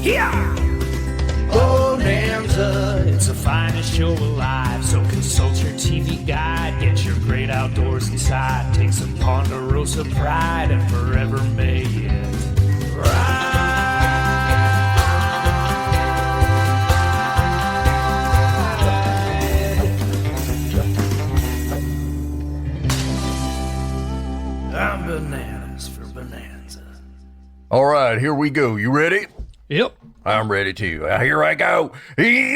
Yeah! Bonanza, it's the finest show alive. So consult your TV guide, get your great outdoors inside. Take some Ponderosa pride and forever may it ride. I'm Bananas for Bonanza. All right, here we go. You ready? Yep. I'm ready too. Here I go. Yeehaw!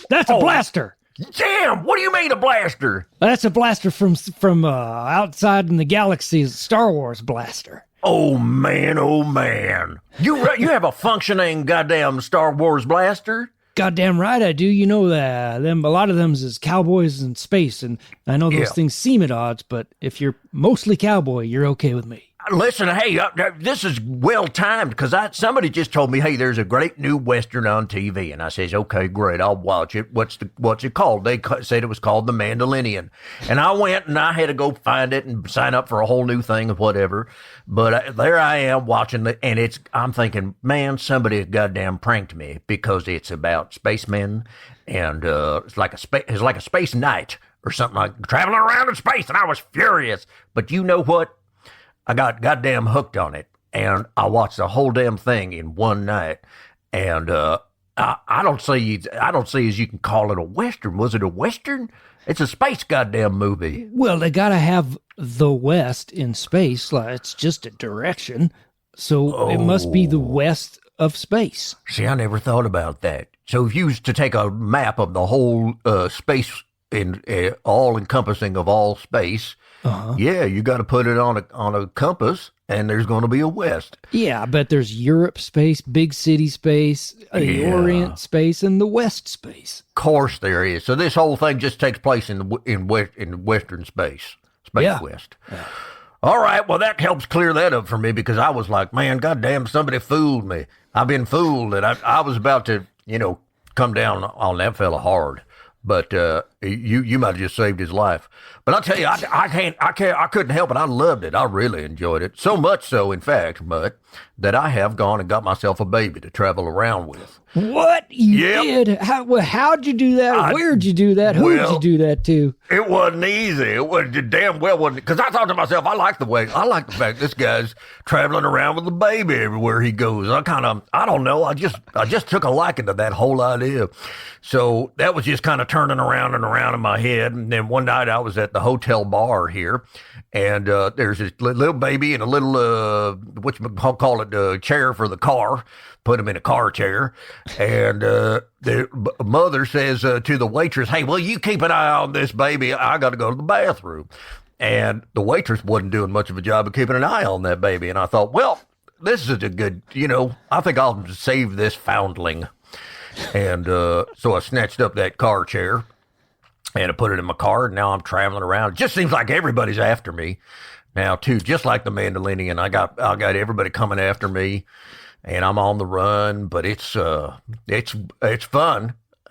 That's a blaster. Damn! What do you mean a blaster? That's a blaster from outside in the galaxy. Star Wars blaster. Oh man! Oh man! You have a functioning goddamn Star Wars blaster? Goddamn right I do. You know that a lot of them is cowboys in space, and I know those things seem at odds, but if you're mostly cowboy, you're okay with me. Listen, hey, this is well timed because somebody just told me, hey, there's a great new Western on TV, and I says, okay, great, I'll watch it. What's it called? They said it was called The Mandalorian, and I went and I had to go find it and sign up for a whole new thing of whatever. But there I am watching it, and I'm thinking, man, somebody goddamn pranked me because it's about spacemen, and it's like a space night or something like traveling around in space, and I was furious. But you know what? I got goddamn hooked on it, and I watched the whole damn thing in one night. And I don't see as you can call it a Western. Was it a Western? It's a space goddamn movie. Well, they gotta have the West in space. Like, it's just a direction, so it must be the west of space. See, I never thought about that. So if you was to take a map of the whole space, in all encompassing of all space. Yeah, you got to put it on a compass, and there's going to be a west. Yeah, I bet there's Europe space, big city space, the Orient space, and the West space. Of course there is. So this whole thing just takes place in Western space West. Yeah. All right, well that helps clear that up for me because I was like, man, goddamn, somebody fooled me. I've been fooled, and I was about to, come down on that fella hard. But you might have just saved his life. But I'll tell you, I couldn't help it. I loved it. I really enjoyed it. So much so, in fact, Mutt, that I have gone and got myself a baby to travel around with. What? You did? How'd you do that? Where'd you do that? Who'd you do that to? It wasn't easy. It wasn't damn well wasn't, because I thought to myself, I like the fact this guy's traveling around with a baby everywhere he goes. I don't know. I just took a liking to that whole idea. So that was just kind of turning around and around in my head. And then one night I was at the hotel bar here, and there's this little baby in a little, chair for the car. Put him in a car chair, and the mother says to the waitress, hey, well, you keep an eye on this baby. I got to go to the bathroom. And the waitress wasn't doing much of a job of keeping an eye on that baby. And I thought, well, this is a good, I think I'll save this foundling. And so I snatched up that car chair and I put it in my car, and now I'm traveling around. It just seems like everybody's after me now, too, just like the Mandalorian. I got everybody coming after me. And I'm on the run, but it's fun.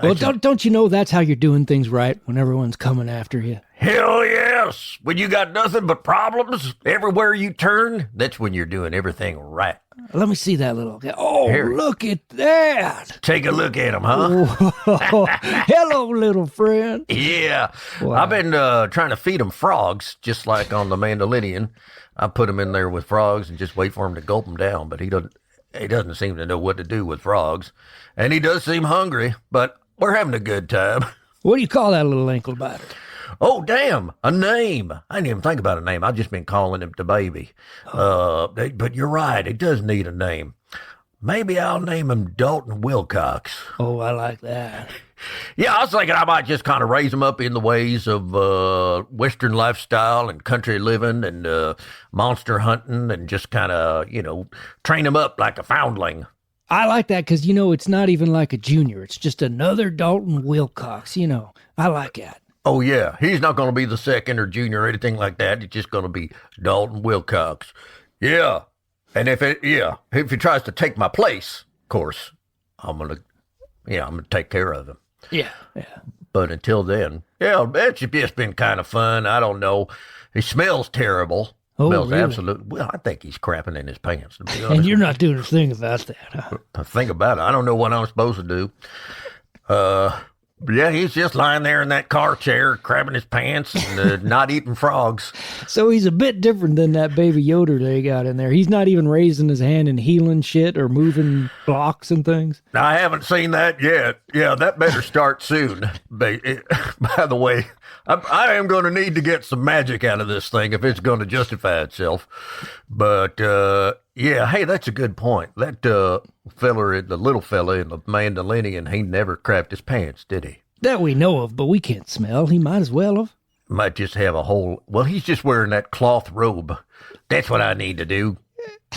Well, don't you know that's how you're doing things right when everyone's coming after you? Hell yes! When you got nothing but problems everywhere you turn, that's when you're doing everything right. Let me see that little guy. Oh, here. Look at that! Take a look at him, huh? Hello, little friend. Yeah, wow. I've been trying to feed him frogs, just like on the Mandalorian. I put him in there with frogs and just wait for him to gulp them down, but he doesn't seem to know what to do with frogs. And he does seem hungry, but we're having a good time. What do you call that little ankle biter? Oh, damn, a name. I didn't even think about a name. I've just been calling him the baby. But you're right, it does need a name. Maybe I'll name him Dalton Wilcox. Oh, I like that. Yeah, I was thinking I might just kind of raise him up in the ways of Western lifestyle and country living and monster hunting and just kind of, train him up like a foundling. I like that because, it's not even like a junior. It's just another Dalton Wilcox, I like that. Oh, yeah. He's not going to be the second or junior or anything like that. It's just going to be Dalton Wilcox. Yeah. And if he tries to take my place, of course, I'm going to take care of him. Yeah. But until then, it's just been kind of fun. I don't know. He smells terrible. Oh, Smells really? absolutely. Well, I think he's crapping in his pants, to be honest. And you're not doing a thing about that, huh? Think about it. I don't know what I'm supposed to do. But yeah, he's just lying there in that car chair, crapping his pants and not eating frogs. So he's a bit different than that baby Yoda they got in there. He's not even raising his hand and healing shit or moving blocks and things. Now, I haven't seen that yet. Yeah, that better start soon. By the way, I am going to need to get some magic out of this thing if it's going to justify itself. But, yeah, hey, that's a good point. That feller, the little fella in the Mandalorian, he never crapped his pants, did he? That we know of, but we can't smell. He might as well have. Might just have a whole... Well, he's just wearing that cloth robe. That's what I need to do.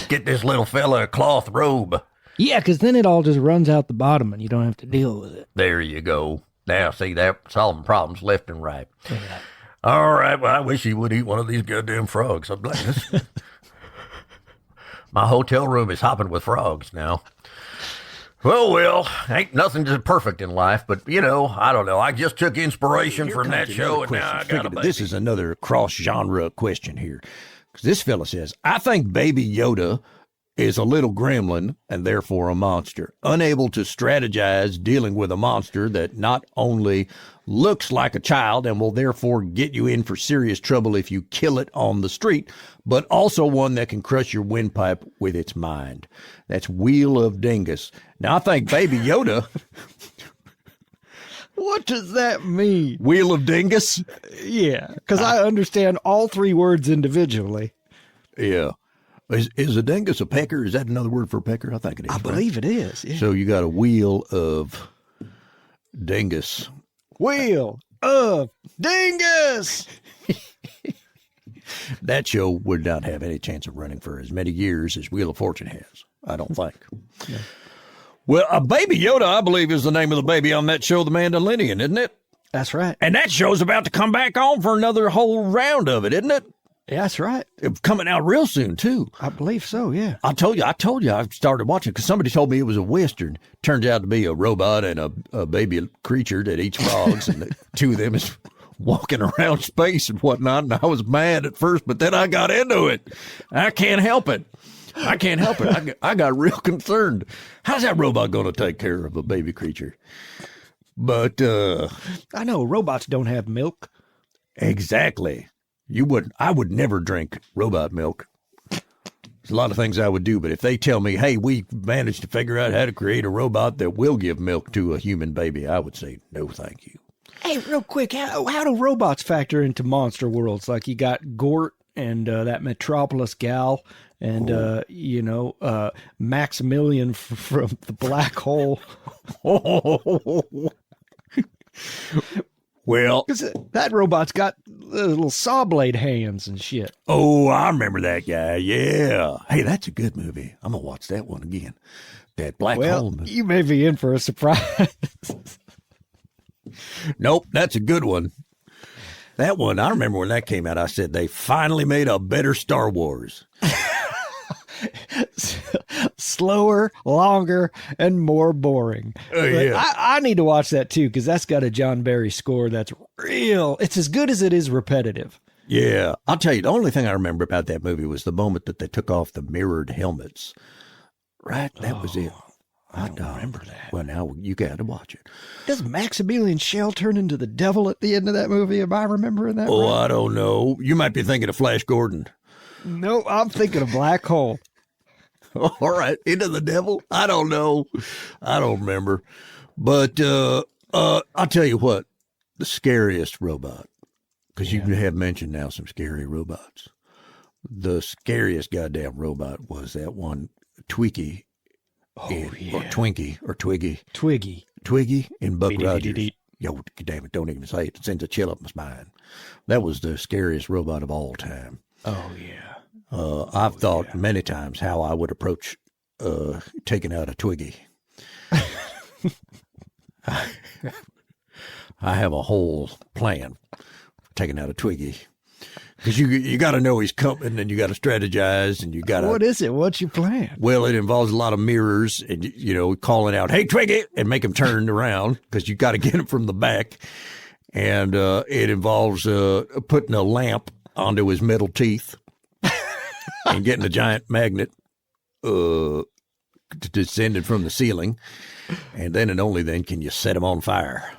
Get this little fella a cloth robe. Yeah, because then it all just runs out the bottom and you don't have to deal with it. There you go. Now, see, that solving problems left and right. Yeah. All right, well, I wish he would eat one of these goddamn frogs. I'm like, my hotel room is hopping with frogs now. Well, ain't nothing just perfect in life, but, I don't know. I just took inspiration from that show, and now I got a baby. This is another cross-genre question here. Because this fella says, I think Baby Yoda is a little gremlin and therefore a monster, unable to strategize dealing with a monster that not only looks like a child and will therefore get you in for serious trouble if you kill it on the street, but also one that can crush your windpipe with its mind. That's Wheel of Dingus. Now, I think Baby Yoda... What does that mean? Wheel of Dingus? Yeah, because I understand all three words individually. Yeah. Is a dingus a pecker? Is that another word for pecker? I think it is. I believe it is. Yeah. So you got a wheel of dingus. Wheel of Dingus! That show would not have any chance of running for as many years as Wheel of Fortune has, I don't think. Yeah. Well, a Baby Yoda, I believe, is the name of the baby on that show, The Mandalorian, isn't it? That's right. And that show's about to come back on for another whole round of it, isn't it? Yeah, that's right. It's coming out real soon, too. I believe so, yeah. I told you I started watching because somebody told me it was a Western. Turns out to be a robot and a baby creature that eats frogs, and the two of them is walking around space and whatnot, and I was mad at first, but then I got into it. I can't help it. I got real concerned. How's that robot going to take care of a baby creature? But, I know, robots don't have milk. Exactly. I would never drink robot milk. There's a lot of things I would do, but if they tell me, hey, we managed to figure out how to create a robot that will give milk to a human baby, I would say, no, thank you. Hey, real quick, how do robots factor into monster worlds? Like you got Gort and that Metropolis gal and, Maximilian from the Black Hole. Well, that robot's got little saw blade hands and shit. Oh, I remember that guy. Yeah. Hey, that's a good movie. I'm going to watch that one again. That Black Hole movie. You may be in for a surprise. Nope, that's a good one. That one, I remember when that came out, I said they finally made a better Star Wars. Slower, longer, and more boring. Yeah. I need to watch that too, because that's got a John Barry score that's real. It's as good as it is repetitive. Yeah. I'll tell you, the only thing I remember about that movie was the moment that they took off the mirrored helmets. Right? That was it. I don't remember that. Well, now you got to watch it. Does Maximilian Schell turn into the devil at the end of that movie? Am I remembering that right? I don't know. You might be thinking of Flash Gordon. No, I'm thinking of Black Hole. All right. Into the devil? I don't know. I don't remember. But I'll tell you what. The scariest robot, because you have mentioned now some scary robots. The scariest goddamn robot was that one Twiggy. Or Twinkie or Twiggy. Twiggy in Buck Rogers. Yo, damn it, don't even say it. It sends a chill up my spine. That was the scariest robot of all time. Oh, yeah. I've thought many times how I would approach taking out a Twiggy. I have a whole plan for taking out a Twiggy. Because you got to know he's coming, and you got to strategize, and you got to. What is it? What's your plan? Well, it involves a lot of mirrors, and calling out, "Hey, Twiggy," and make him turn around because you got to get him from the back. And it involves putting a lamp onto his metal teeth and getting a giant magnet descended from the ceiling, and then and only then can you set him on fire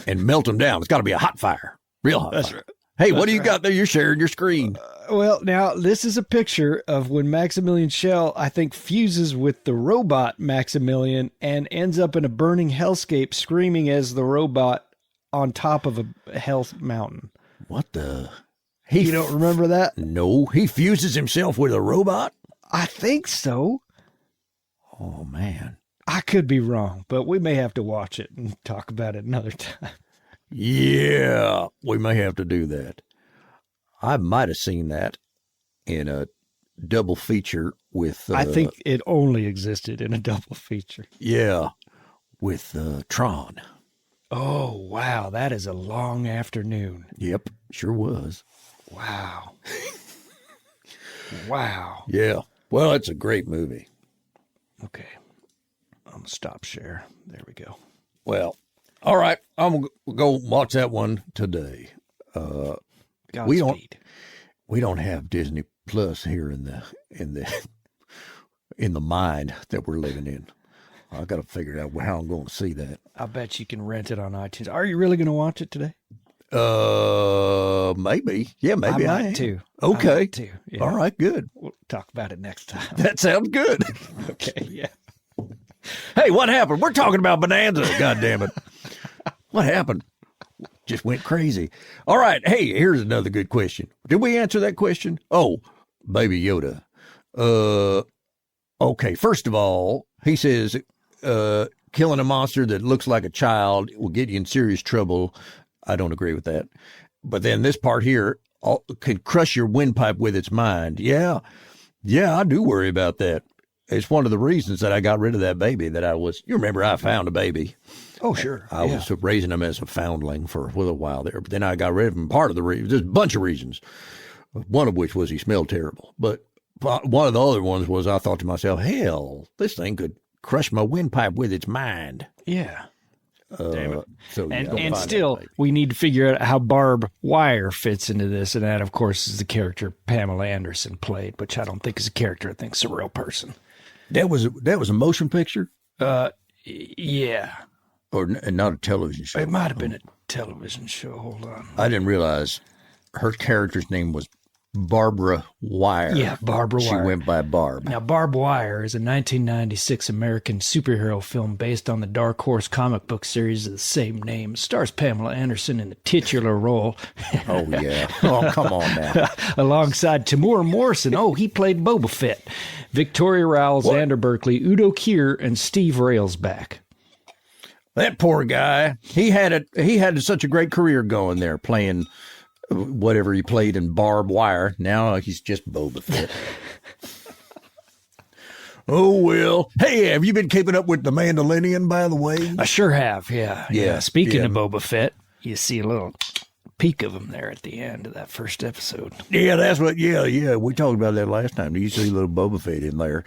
and melt him down. It's got to be a hot fire, real hot. That's fire. Right. Hey, what do you got there? You're sharing your screen. Well, now this is a picture of when Maximilian Schell, I think, fuses with the robot Maximilian and ends up in a burning hellscape, screaming as the robot on top of a hell mountain. What the? You don't remember that? No, he fuses himself with a robot. I think so. Oh man, I could be wrong, but we may have to watch it and talk about it another time. Yeah, we may have to do that. I might have seen that in a double feature with... I think it only existed in a double feature. Yeah, with Tron. Oh, wow. That is a long afternoon. Yep, sure was. Wow. Wow. Yeah. Well, it's a great movie. Okay. I'm going to stop share. There we go. Well... All right, I'm gonna go watch that one today. We don't have Disney Plus here in the mind that we're living in. I got to figure out how I'm going to see that. I bet you can rent it on iTunes. Are you really going to watch it today? Maybe. Yeah, maybe I might too. Okay. I might too. Yeah. All right, good. We'll talk about it next time. That sounds good. Okay. Yeah. Hey, what happened? We're talking about Bonanza. God damn it. What happened? Just went crazy. All right. Hey, here's another good question. Did we answer that question? Oh, Baby Yoda. Okay. First of all, he says, killing a monster that looks like a child will get you in serious trouble. I don't agree with that. But then this part here can crush your windpipe with its mind. Yeah. Yeah, I do worry about that. It's one of the reasons that I got rid of that baby you remember I found a baby. Oh, sure. I was raising him as a foundling for a little while there, but then I got rid of him. Part of the reason, there's a bunch of reasons, one of which was he smelled terrible. But one of the other ones was I thought to myself, hell, this thing could crush my windpipe with its mind. Yeah. Damn it. So, and still, we need to figure out how Barb Wire fits into this. And that, of course, is the character Pamela Anderson played, which I don't think is a character. I think it's a real person. That was a motion picture? Yeah. Or not a television show? It might have been a television show. Hold on. I didn't realize her character's name was Barbara Wire. Yeah, Barbara Wire. She went by Barb. Now, Barb Wire is a 1996 American superhero film based on the Dark Horse comic book series of the same name. It stars Pamela Anderson in the titular role. Oh, yeah. Oh, come on now. Alongside Timur Morrison. Oh, he played Boba Fett. Victoria Rowell, Xander Berkeley, Udo Kier, and Steve Railsback. That poor guy. He had such a great career going there, playing whatever he played in Barbed Wire. Now he's just Boba Fett. Oh, well. Hey, have you been keeping up with the Mandalorian, by the way? I sure have, yeah. Speaking of Boba Fett, you see a little peek of him there at the end of that first episode. Yeah, that's what, yeah. We talked about that last time. You see a little Boba Fett in there.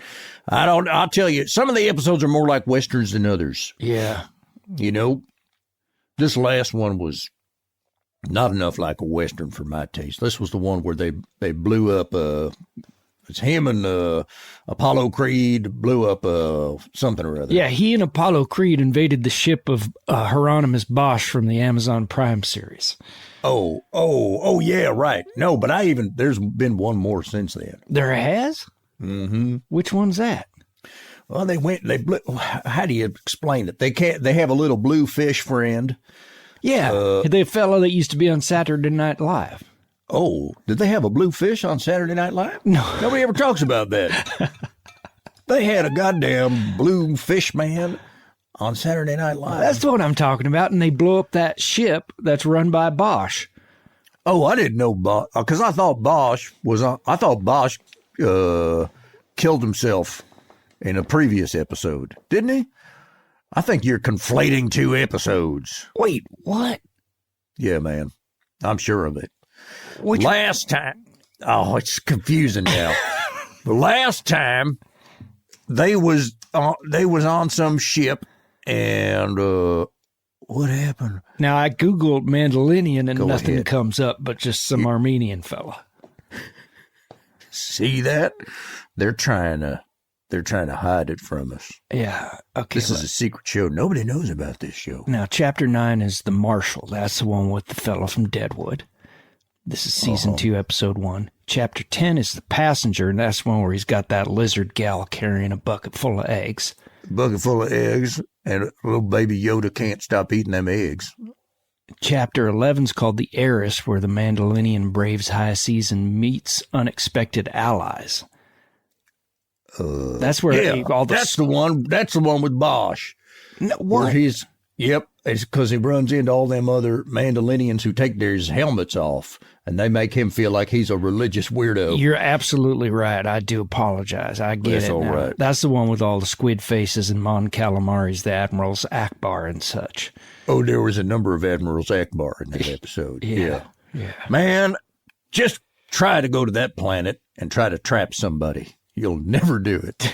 I'll tell you, some of the episodes are more like Westerns than others. Yeah. You know, this last one was not enough like a Western for my taste. This was the one where they blew up, it's him and Apollo Creed blew up something or other. Yeah, he and Apollo Creed invaded the ship of Hieronymus Bosch from the Amazon Prime series. Oh, yeah, right. No, but there's been one more since then. There has? Mm-hmm. Which one's that? Well, how do you explain it? They have a little blue fish friend. Yeah, the fellow that used to be on Saturday Night Live. Oh, did they have a blue fish on Saturday Night Live? No. Nobody ever talks about that. They had a goddamn blue fish man on Saturday Night Live. That's what I'm talking about, and they blew up that ship that's run by Bosch. Oh, I didn't know Bosch, because I thought Bosch killed himself in a previous episode, didn't he? I think you're conflating two episodes. Wait, what? Yeah, man. I'm sure of it. Last time, it's confusing now. The last time they was on some ship, and what happened? Now I googled Mandalorian and Go nothing ahead. comes up, but just some Armenian fella. See that? They're trying to hide it from us. Yeah. Okay. This is a secret show. Nobody knows about this show. Now, Chapter 9 is the Marshal. That's the one with the fella from Deadwood. This is Season 2, Episode 1. Chapter 10 is the Passenger, and that's one where he's got that lizard gal carrying a bucket full of eggs. Bucket full of eggs, and little baby Yoda can't stop eating them eggs. Chapter 11 is called The Heiress, where the Mandalorian braves high seas and meets unexpected allies. That's where all the... That's the one. That's the one with Bosch. No, Where what? it's because he runs into all them other Mandalorians who take their helmets off, and they make him feel like he's a religious weirdo. You're absolutely right. I do apologize. I get That's it all now. right. That's the one with all the squid faces and Mon Calamaris, the Admirals Akbar and such. Oh, there was a number of Admirals Akbar in that episode. Yeah. Man, just try to go to that planet and try to trap somebody. You'll never do it.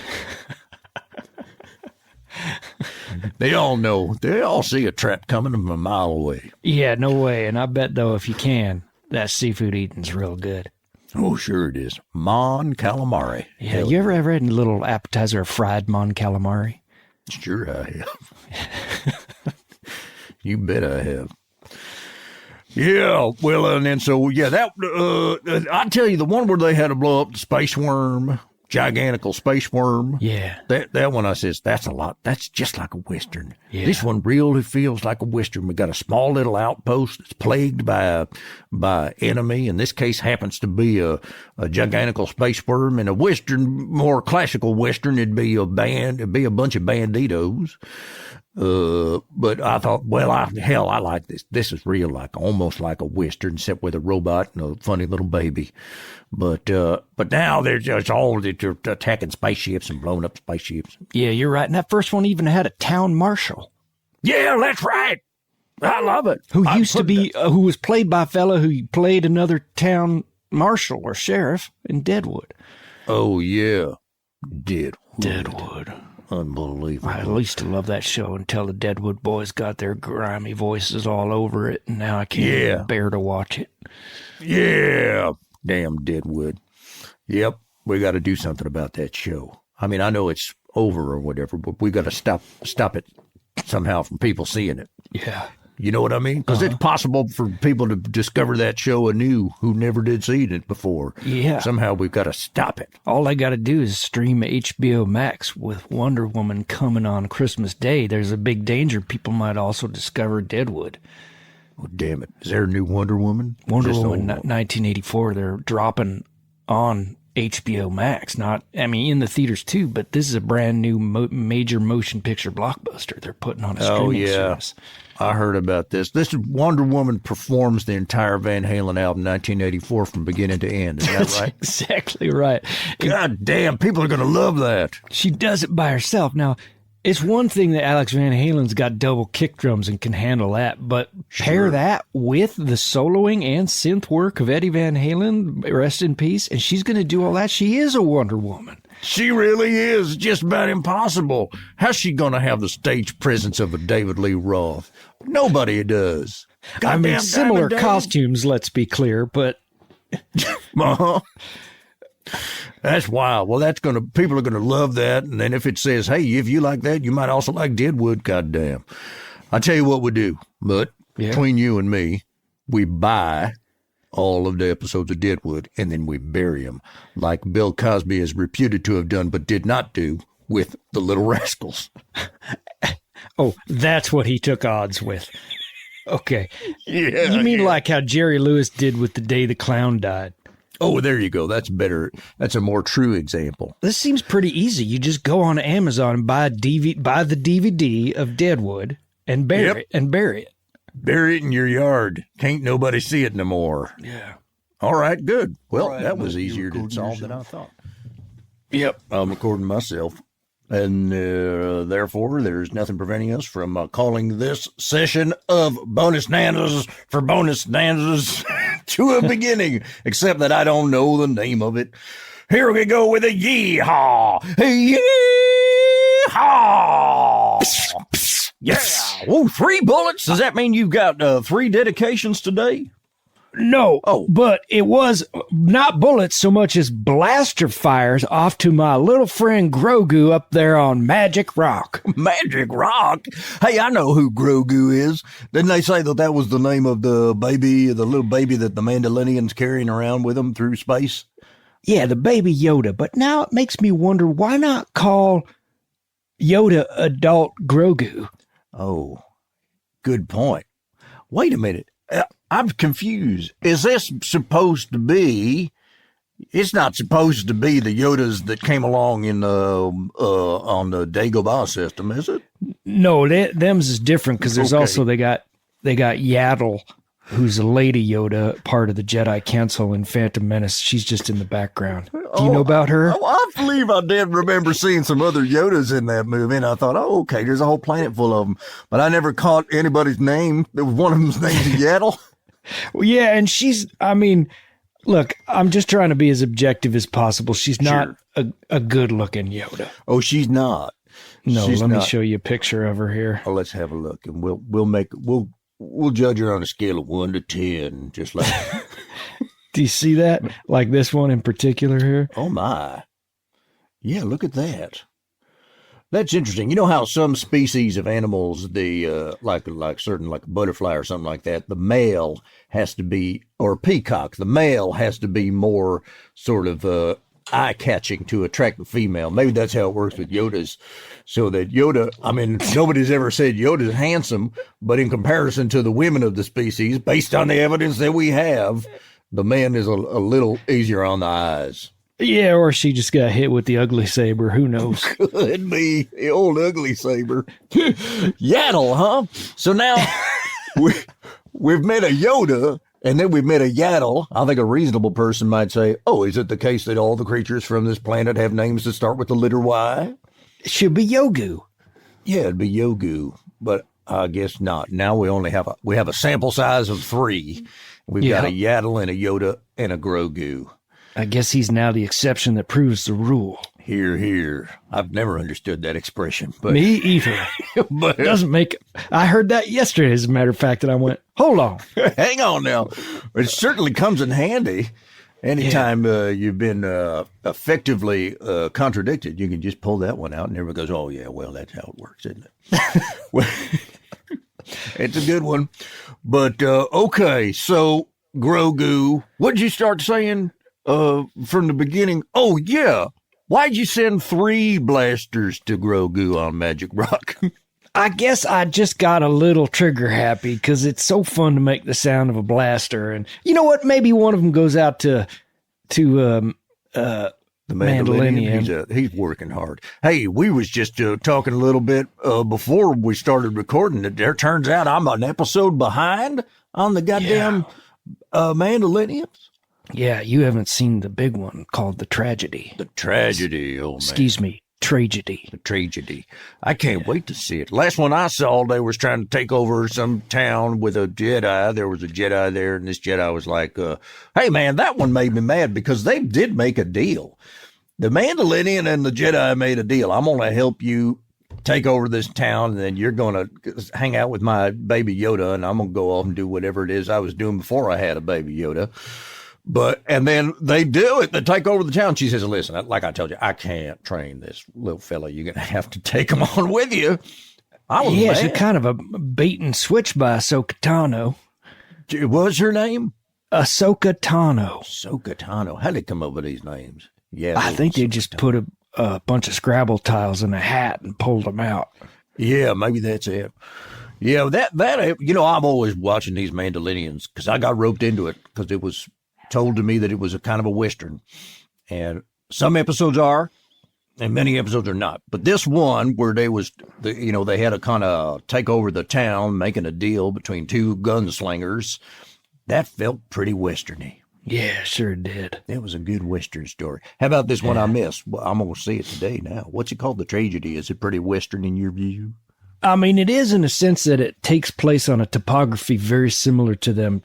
They all know. They all see a trap coming from a mile away. Yeah, no way. And I bet, though, if you can, that seafood eating's real good. Oh, sure it is. Mon calamari. Yeah, Hell, you ever had a little appetizer of fried Mon Calamari? sure I have. You bet I have. Yeah, well, and then so, yeah, that, I tell you, the one where they had to blow up the space worm, gigantical space worm. Yeah. That one, I says, that's a lot. That's just like a Western. Yeah. This one really feels like a Western. We got a small little outpost that's plagued by enemy. In this case, happens to be a gigantical space worm. In a Western, more classical Western, it'd be a bunch of banditos. But I thought, well, I like this. This is real, almost like a Western, except with a robot and a funny little baby. But now they're attacking spaceships and blowing up spaceships. Yeah, you're right. And that first one even had a town marshal. Yeah, that's right. I love it. Who was played by a fellow who played another town marshal or sheriff in Deadwood. Oh, yeah. Deadwood. Unbelievable. I used to love that show until the Deadwood boys got their grimy voices all over it, and now I can't even bear to watch it. Yeah. Damn Deadwood. Yep. We got to do something about that show. I mean, I know it's over or whatever, but we got to stop it somehow from people seeing it. Yeah. You know what I mean? Because it's possible for people to discover that show anew who never did see it before. Yeah. Somehow we've got to stop it. All they got to do is stream HBO Max with Wonder Woman coming on Christmas Day. There's a big danger people might also discover Deadwood. Oh, damn it. Is there a new Wonder Woman? Wonder Woman 1984, they're dropping on HBO Max. In the theaters too, but this is a brand new major motion picture blockbuster they're putting on a streaming service. I heard about this. This Wonder Woman performs the entire Van Halen album 1984 from beginning to end. Is that That's right? exactly right. God damn, people are going to love that. She does it by herself. Now, it's one thing that Alex Van Halen's got double kick drums and can handle that, but pair that with the soloing and synth work of Eddie Van Halen, rest in peace, and she's going to do all that. She is a Wonder Woman. She really is. Just about impossible. How's she going to have the stage presence of a David Lee Roth? Nobody does. Similar costumes, let's be clear, but... That's wild. Well, people are going to love that. And then if it says, hey, if you like that, you might also like Deadwood. Goddamn. I tell you what we do, but between you and me, we buy all of the episodes of Deadwood and then we bury them like Bill Cosby is reputed to have done, but did not do with the Little Rascals. Oh, that's what he took odds with. Okay. Yeah. You mean like how Jerry Lewis did with The Day the Clown Died? Oh, there you go. That's better. That's a more true example. This seems pretty easy. You just go on Amazon and buy the DVD of Deadwood and bury it. Bury it in your yard. Can't nobody see it no more. Yeah. All right, good. Well, that was easier to solve than I thought. Yep, I'm recording myself. And therefore, there's nothing preventing us from calling this session of Bonusnanas for Bonusnanzas to a beginning, except that I don't know the name of it. Here we go with a yeehaw. Yeehaw. Yeah. Whoa, 3 bullets? Does that mean you've got 3 dedications today? No, Oh. but it was not bullets so much as blaster fires off to my little friend Grogu up there on Magic Rock. Magic Rock? Hey, I know who Grogu is. Didn't they say that was the name of the little baby that the Mandalorian's carrying around with them through space? Yeah, the baby Yoda. But now it makes me wonder, why not call Yoda adult Grogu? Oh, good point. Wait a minute. I'm confused. Is this supposed to be? It's not supposed to be the Yodas that came along in on the Dagobah system, is it? No, them's is different because there's Okay. also they got Yaddle, who's a Lady Yoda, part of the Jedi Council in Phantom Menace. She's just in the background. Do you know about her? Oh, I believe I did remember seeing some other Yodas in that movie, and I thought, oh, okay, there's a whole planet full of them. But I never caught anybody's name. One of them's named Yaddle. Well, yeah, and look, I'm just trying to be as objective as possible. She's not a good-looking Yoda. Oh, she's not. No, She's let me not. show you a picture of her here. Oh, let's have a look, and we'll judge her on a scale of 1 to 10, just like. Do you see that? Like this one in particular here? Oh my. Yeah, look at that. That's interesting. You know how some species of animals, the like certain like a butterfly or something like that, the male has to be, or a peacock, the male has to be more sort of eye-catching to attract the female. Maybe that's how it works with Yodas. So that Yoda, I mean, nobody's ever said Yoda's handsome, but in comparison to the women of the species, based on the evidence that we have, the man is a little easier on the eyes. Yeah, or she just got hit with the ugly saber. Who knows? Could be the old ugly saber. Yaddle, huh? So now we've met a Yoda, and then we've met a Yaddle. I think a reasonable person might say, oh, is it the case that all the creatures from this planet have names that start with the letter Y? It should be Yogu. Yeah, it'd be Yogu, but I guess not. Now we only have a sample size of 3. We've got a Yaddle and a Yoda and a Grogu. I guess he's now the exception that proves the rule. Hear, hear. I've never understood that expression, but Me either. but Doesn't make. I heard that yesterday, as a matter of fact, and I went, hold on. hang on now. It certainly comes in handy. Anytime you've been effectively contradicted, you can just pull that one out, and everyone goes, "Oh yeah, well that's how it works, isn't it?" Well, it's a good one, but okay. So Grogu, what did you start saying from the beginning? Oh yeah, why'd you send 3 blasters to Grogu on Magic Rock? I guess I just got a little trigger happy because it's so fun to make the sound of a blaster. And you know what? Maybe one of them goes out to The Mandalorian. He's working hard. Hey, we was just talking a little bit before we started recording it. There turns out I'm an episode behind on the goddamn Mandalorians. Yeah, you haven't seen the big one called The Tragedy. The tragedy, oh man. Excuse me, Tragedy. The tragedy. I can't wait to see it. Last one I saw, they was trying to take over some town with a Jedi. There was a Jedi there, and this Jedi was like, hey, man, that one made me mad because they did make a deal. The Mandalorian and the Jedi made a deal. I'm going to help you take over this town, and then you're going to hang out with my baby Yoda, and I'm going to go off and do whatever it is I was doing before I had a baby Yoda. And then they do it. They take over the town. She says, listen, like I told you, I can't train this little fella. You're going to have to take him on with you. I was Yeah, it's mad. kind of a bait and switch by Ahsoka Tano. What was her name? Ahsoka Tano. Ahsoka Tano. How did they come up with these names? Yeah, I think they just put a bunch of Scrabble tiles in a hat and pulled them out. Yeah, maybe that's it. Yeah, that I'm always watching these Mandalorians because I got roped into it because it was told to me that it was a kind of a Western. And some episodes are, and many episodes are not. But this one where they had to kind of take over the town, making a deal between 2 gunslingers, that felt pretty Westerny. Yeah, sure did. It was a good Western story. How about this one I missed? Well, I'm going to see it today now. What's it called? The Tragedy. Is it pretty Western in your view? I mean, it is in a sense that it takes place on a topography very similar to them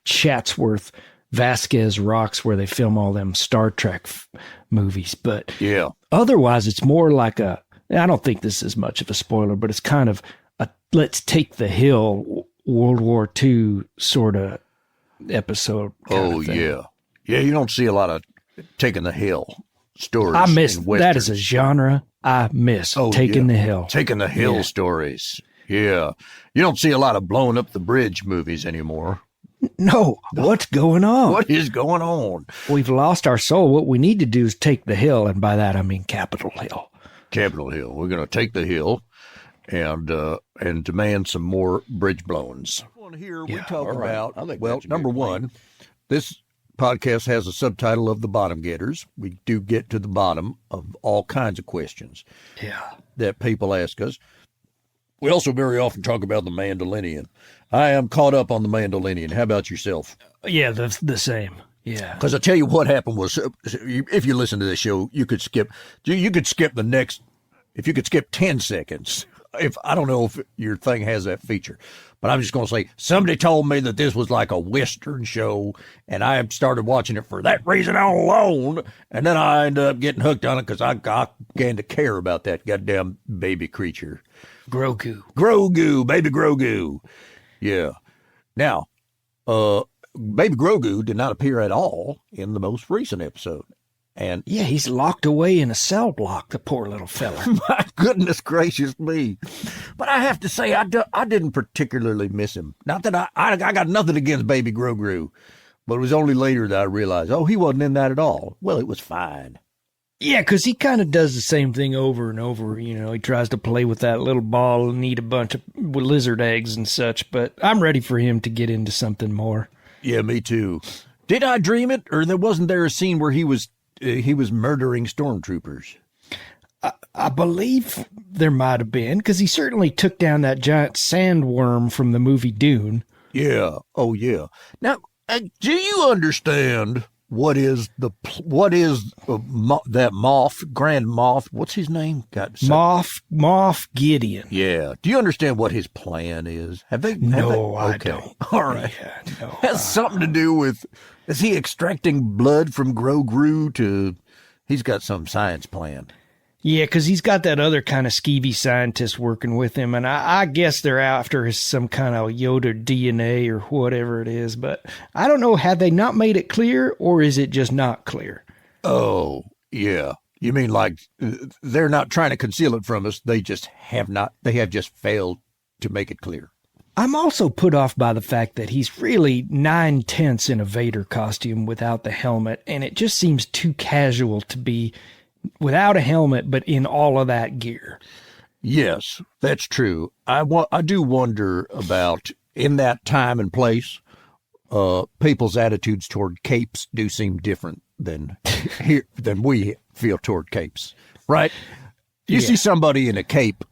Chatsworth Vasquez Rocks where they film all them Star Trek movies. But Yeah. otherwise, it's more like I don't think this is much of a spoiler, but it's kind of a let's take the hill World War II sort of episode. Oh, yeah. Yeah, you don't see a lot of taking the hill stories. I miss in that as a Westerns. genre. I miss Oh, taking yeah. the hill. Taking the hill Yeah. stories. Yeah. You don't see a lot of blowing up the bridge movies anymore. No, what's going on? What is going on? We've lost our soul. What we need to do is take the hill, and by that I mean Capitol Hill. Capitol Hill. We're going to take the hill and demand some more bridge blowings. Here we Yeah, talk all right. about, I think well, that's a number good one, this podcast has a subtitle of The Bottom Getters. We do get to the bottom of all kinds of questions Yeah. that people ask us. We also very often talk about the Mandalorian. I am caught up on the Mandalorian. How about yourself? Yeah, the same. Yeah. Because I tell you what happened was, if you listen to this show, you could skip the next, if you could skip 10 seconds. If I don't know if your thing has that feature, but I'm just going to say somebody told me that this was like a Western show, and I started watching it for that reason alone, and then I ended up getting hooked on it because I began to care about that goddamn baby creature. Grogu. Grogu, baby Grogu. Yeah. Now, baby Grogu did not appear at all in the most recent episode. And Yeah, he's locked away in a cell block, the poor little fella. my goodness gracious me. But I have to say, I didn't particularly miss him. Not that I got nothing against baby Grogu, but it was only later that I realized, oh, he wasn't in that at all. Well, it was fine. Yeah, because he kind of does the same thing over and over. You know, he tries to play with that little ball and eat a bunch of lizard eggs and such, but I'm ready for him to get into something more. Yeah, me too. Did I dream it? Or wasn't there a scene where he was murdering stormtroopers? I believe there might have been, because he certainly took down that giant sandworm from the movie Dune. Yeah. Oh, yeah. Now, do you understand what is that Moff, Grand Moff? What's his name? Moff Gideon. Yeah. Do you understand what his plan is? No, I Okay. don't. All right. Yeah, no. Has something to do with, is he extracting blood from Grogu to, he's got some science plan. Yeah, because he's got that other kind of skeevy scientist working with him, and I guess they're after some kind of Yoda DNA or whatever it is, but I don't know, have they not made it clear, or is it just not clear? Oh, yeah. You mean like they're not trying to conceal it from us, they have just failed to make it clear. I'm also put off by the fact that he's really 9/10 in a Vader costume without the helmet, and it just seems too casual to be without a helmet, but in all of that gear. Yes, that's true. I do wonder about, in that time and place, people's attitudes toward capes do seem different than we feel toward capes, right? You see somebody in a cape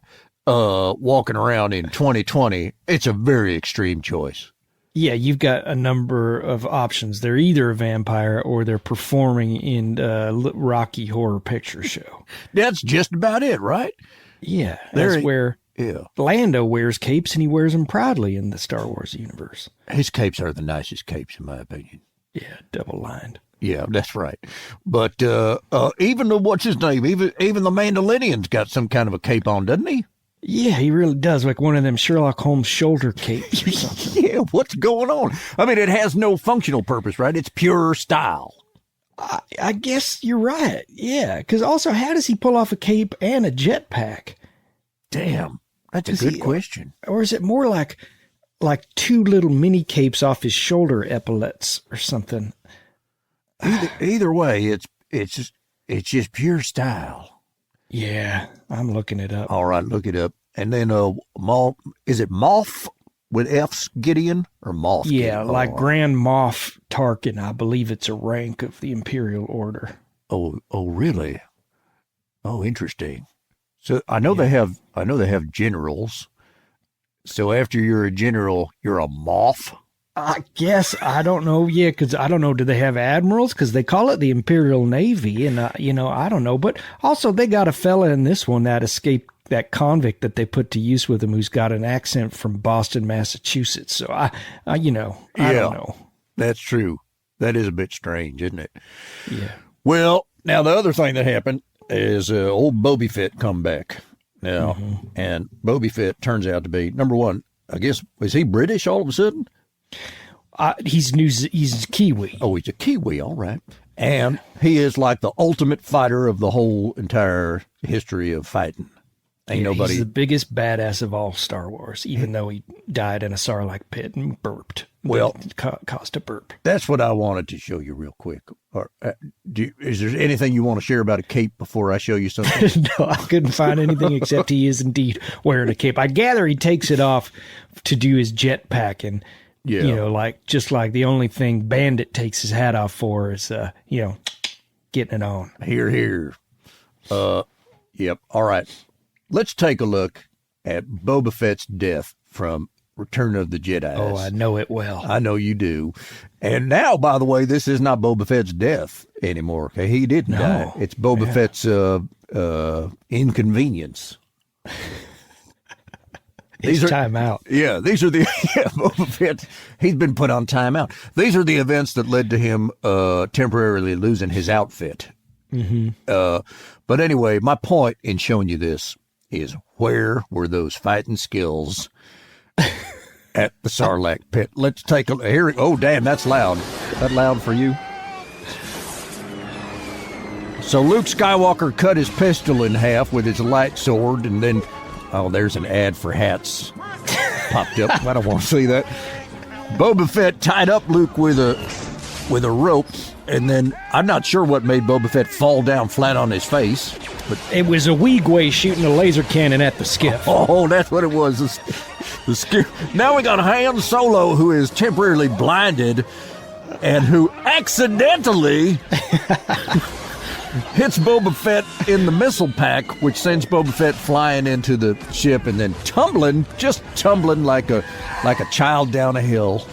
walking around in 2020, it's a very extreme choice. Yeah, you've got a number of options. They're either a vampire or they're performing in a Rocky Horror Picture Show. That's just about it, right? Yeah, that's where Yeah. Lando wears capes, and he wears them proudly in the Star Wars universe. His capes are the nicest capes, in my opinion. Yeah, double-lined. Yeah, that's right. But even the, what's his name? Even the Mandalorian's got some kind of a cape on, doesn't he? Yeah, he really does, like one of them Sherlock Holmes shoulder capes or something. Yeah, what's going on? I mean, it has no functional purpose, right? It's pure style. I guess you're right. Yeah, because also, how does he pull off a cape and a jetpack? Damn, that's a good question. Or is it more like two little mini capes off his shoulder epaulets or something? Either way, it's just pure style. Yeah, I'm looking it up. All right, look it up. And then is it Moff with F's Gideon or Moff? Yeah, Gideon? like Grand Moff Tarkin. I believe it's a rank of the Imperial Order. Oh, really? Oh, interesting. So I know they have generals. So after you're a general, you're a Moff. I guess, I don't know. Yeah, because I don't know. Do they have admirals? Because they call it the Imperial Navy, and I don't know. But also, they got a fella in this one that escaped that convict that they put to use with him, who's got an accent from Boston, Massachusetts. So I don't know. That's true. That is a bit strange, isn't it? Yeah. Well, now the other thing that happened is old Bobby Fett come back now, and Bobby Fett turns out to be, number one, I guess, is he British all of a sudden? He's Kiwi. Oh, he's a Kiwi, all right. And he is like the ultimate fighter of the whole entire history of fighting. Ain't nobody. He's the biggest badass of all Star Wars, even though he died in a Sarlacc pit and burped. Well, caused a burp. That's what I wanted to show you real quick. Is there anything you want to share about a cape before I show you something? No, I couldn't find anything except he is indeed wearing a cape. I gather he takes it off to do his jetpack, and just like the only thing Bandit takes his hat off for is getting it on. Here. Yep. All right. Let's take a look at Boba Fett's death from Return of the Jedi. Oh, I know it well. I know you do. And now, by the way, this is not Boba Fett's death anymore. Okay, he didn't die. It's Boba Fett's inconvenience. These are timeout. Yeah, these are the Boba Fett. He's been put on timeout. These are the events that led to him temporarily losing his outfit. But anyway, my point in showing you this is, where were those fighting skills at the Sarlacc pit? Let's take a here. Oh, damn, that's loud. Is that loud for you? So Luke Skywalker cut his pistol in half with his light sword, and then, there's an ad for hats popped up. I don't want to see that. Boba Fett tied up Luke with a rope, and then I'm not sure what made Boba Fett fall down flat on his face. But it was a Weegway shooting a laser cannon at the skiff. Oh, that's what it was. The skiff. Now we got Han Solo, who is temporarily blinded and who accidentally hits Boba Fett in the missile pack, which sends Boba Fett flying into the ship and then tumbling like a child down a hill.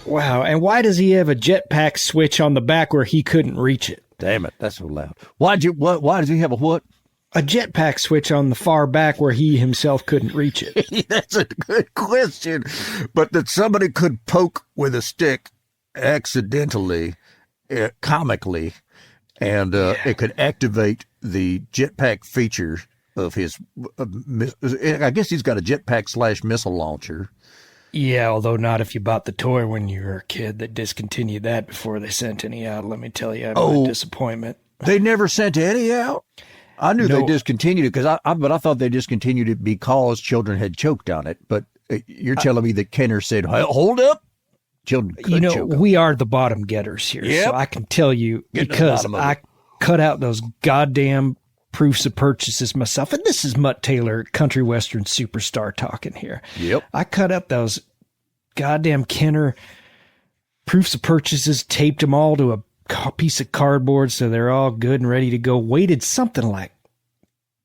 Wow, and why does he have a jetpack switch on the back where he couldn't reach it? Damn it, that's so loud. Why does he have a what? A jetpack switch on the far back where he himself couldn't reach it. That's a good question. But that somebody could poke with a stick accidentally, comically, and it could activate the jetpack feature of his, I guess he's got a jetpack / missile launcher. Yeah, although not if you bought the toy when you were a kid. They discontinued that before they sent any out. Let me tell you, my disappointment. They never sent any out? I knew they discontinued it, but I thought they discontinued it because children had choked on it. But you're telling me that Kenner said, hold up? Children could choke. We are the bottom getters here. Yep. So I can tell you, because I cut out those goddamn proofs of purchases myself, and this is Mutt Taylor, country western superstar, talking here. Yep. I cut up those goddamn Kenner proofs of purchases, taped them all to a piece of cardboard so they're all good and ready to go. Waited something like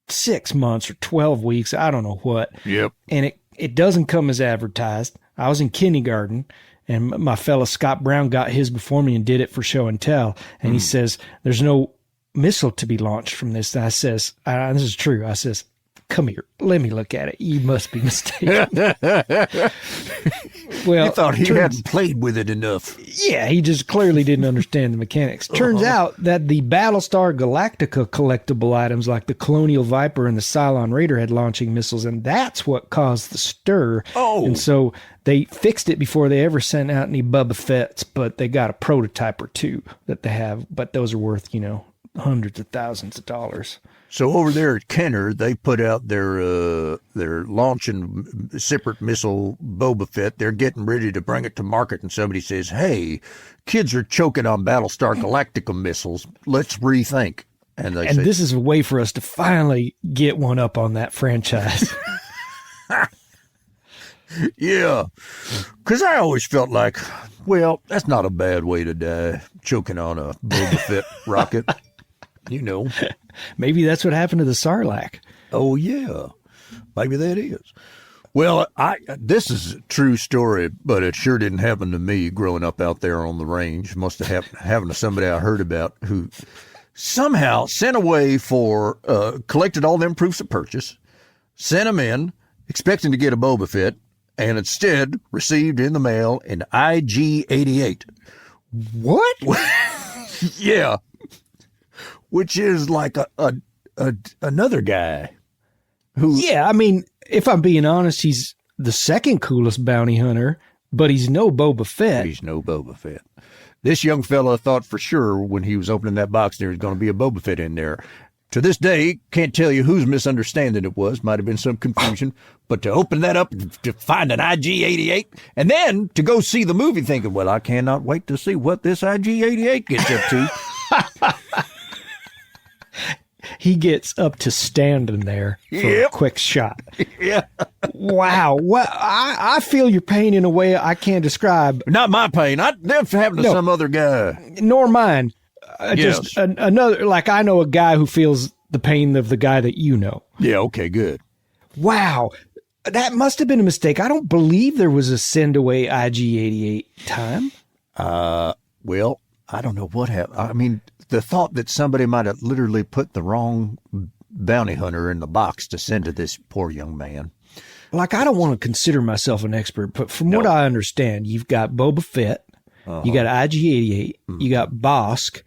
6 months or 12 weeks, I don't know what. Yep. And it doesn't come as advertised. I was in kindergarten, and my fella Scott Brown got his before me and did it for show and tell. And he says, there's no missile to be launched from this. And I says, this is true. I says, come here, let me look at it. You must be mistaken. Well, you thought he hadn't played with it enough. Yeah, he just clearly didn't understand the mechanics. Turns out that the Battlestar Galactica collectible items like the Colonial Viper and the Cylon Raider had launching missiles, and that's what caused the stir. Oh. And so they fixed it before they ever sent out any Boba Fett's, but they got a prototype or two that they have, but those are worth, hundreds of thousands of dollars. So over there at Kenner, they put out their launching separate missile Boba Fett. They're getting ready to bring it to market, and somebody says, hey, kids are choking on Battlestar Galactica missiles. Let's rethink. And say, this is a way for us to finally get one up on that franchise. Yeah, because I always felt like, well, that's not a bad way to die, choking on a Boba Fett rocket. Maybe that's what happened to the Sarlacc. Oh, yeah. Maybe that is. Well, this is a true story, but it sure didn't happen to me growing up out there on the range. Must have happened to somebody I heard about who somehow sent away collected all them proofs of purchase, sent him in, expecting to get a Boba Fett, and instead received in the mail an IG-88. What? Yeah. Which is like another guy who... Yeah, I mean, if I'm being honest, he's the second coolest bounty hunter, but he's no Boba Fett. He's no Boba Fett. This young fella thought for sure when he was opening that box there was going to be a Boba Fett in there. To this day, can't tell you whose misunderstanding it was. Might have been some confusion. But to open that up, to find an IG-88, and then to go see the movie thinking, well, I cannot wait to see what this IG-88 gets up to. He gets up to standing there for a quick shot. Yeah. Wow. Well, I feel your pain in a way I can't describe. Not my pain. That's happened to some other guy. Nor mine. Yes. Just another, like I know a guy who feels the pain of the guy that you know. Yeah, okay, good. Wow. That must have been a mistake. I don't believe there was a send away IG-88 time. Well, I don't know what happened. I mean, the thought that somebody might have literally put the wrong bounty hunter in the box to send to this poor young man. Like, I don't want to consider myself an expert, but from what I understand, you've got Boba Fett, you got IG-88, you got Bosk,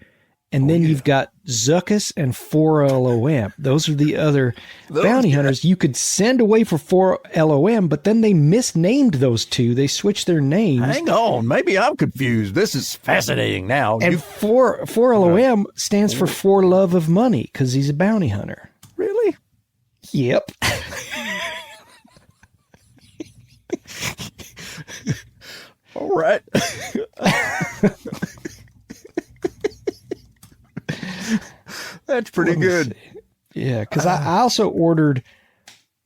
and then you've got Zuckuss and 4LOM. Those are the other bounty hunters you could send away for 4LOM, but then they misnamed those two. They switched their names. Hang on. Maybe I'm confused. This is fascinating now. And 4LOM stands for For Love of Money because he's a bounty hunter. Really? Yep. All right. That's pretty good. Yeah, because I also ordered,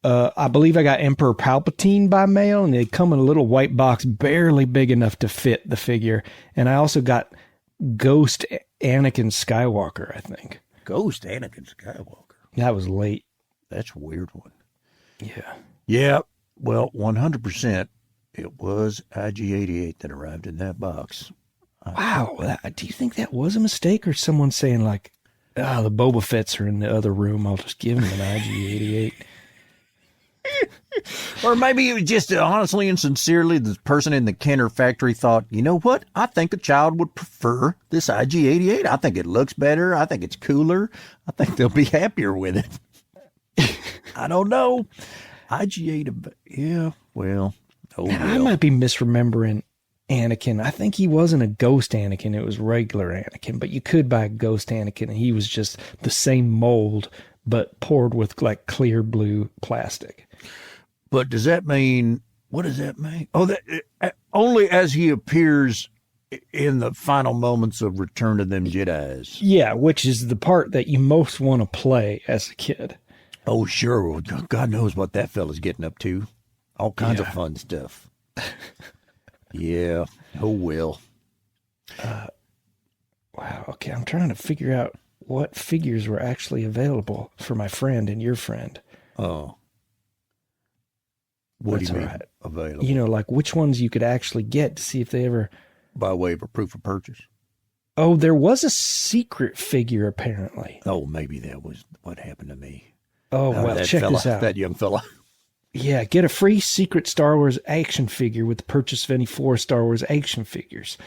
I believe I got Emperor Palpatine by mail, and they come in a little white box, barely big enough to fit the figure. And I also got Ghost Anakin Skywalker, I think. Ghost Anakin Skywalker. That was late. That's a weird one. Yeah. Yeah. Well, 100%, it was IG-88 that arrived in that box. Wow. Do you think that was a mistake, or someone saying like, the Boba Fetts are in the other room, I'll just give him an IG-88? Or maybe it was just honestly and sincerely the person in the Kenner factory thought, you know what? I think a child would prefer this IG-88. I think it looks better. I think it's cooler. I think they'll be happier with it. I don't know. IG-8, yeah, well. Oh, well. I might be misremembering Anakin. I think he wasn't a ghost Anakin. It was regular Anakin, but you could buy a ghost Anakin, and he was just the same mold, but poured with like clear blue plastic. But does that mean, what does that mean? Oh, that only as he appears in the final moments of Return of them Jedis. Yeah, which is the part that you most want to play as a kid. Oh, sure. God knows what that fella's getting up to. All kinds of fun stuff. Yeah. Oh, well. Wow. Okay. I'm trying to figure out what figures were actually available for my friend and your friend. Oh. What That's do you mean right. available? You know, like which ones you could actually get to see if they ever... By way of a proof of purchase? Oh, there was a secret figure, apparently. Oh, maybe that was what happened to me. Oh, well, check this out. That young fella. Yeah, get a free secret Star Wars action figure with the purchase of any 4 Star Wars action figures.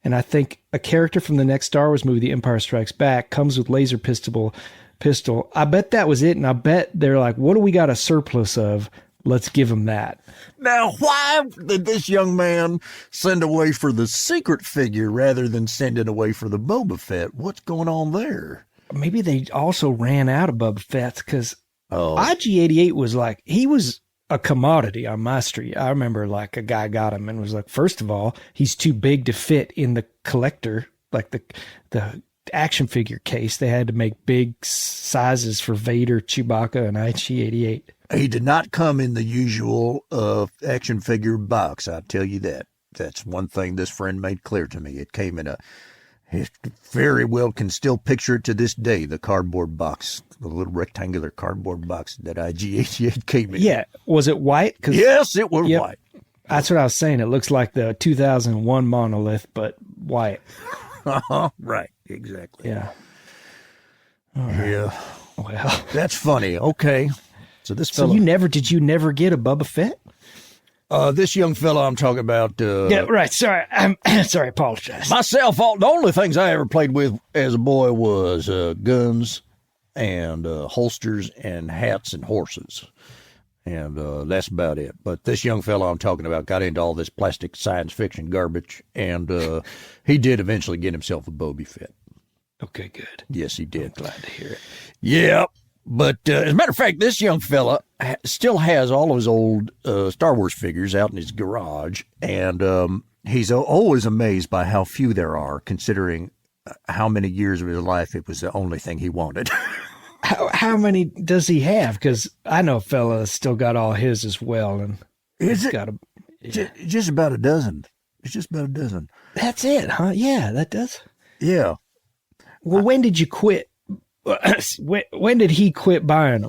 And I think a character from the next Star Wars movie, The Empire Strikes Back, comes with laser pistol. I bet that was it, and I bet they're like, what do we got a surplus of? Let's give them that. Now, why did this young man send away for the secret figure rather than send it away for the Boba Fett? What's going on there? Maybe they also ran out of Boba Fett's because IG-88 was like, he was a commodity on my street. I remember like a guy got him and was like, first of all, he's too big to fit in the collector, like the action figure case. They had to make big sizes for Vader, Chewbacca, and IG-88. He did not come in the usual action figure box, I'll tell you that. That's one thing this friend made clear to me. It came in it very well can still picture it to this day, the cardboard box, the little rectangular cardboard box that IG-88 came in. Yeah. Was it white? Yes, it was white. That's what I was saying. It looks like the 2001 monolith, but white. Right, exactly. Yeah. Right. Yeah. Well, that's funny. Okay. So this So fella, did you never get a Boba Fett? this young fella I'm talking about. Yeah, right. Sorry. I'm sorry. I apologize. Myself, the only things I ever played with as a boy was guns and holsters and hats and horses. And that's about it. But this young fellow I'm talking about got into all this plastic science fiction garbage, and he did eventually get himself a Boba Fett. Okay, good. Yes, he did. Glad to hear it. Yeah. But as a matter of fact, this young fella still has all of his old Star Wars figures out in his garage, and he's always amazed by how few there are, considering how many years of his life it was the only thing he wanted. How many does he have? Because I know a fella that's still got all his as well, and Is he's it got a. Yeah. just about a dozen? It's just about a dozen. That's it, huh? Yeah, that does. Yeah. Well, when did you quit? When did he quit buying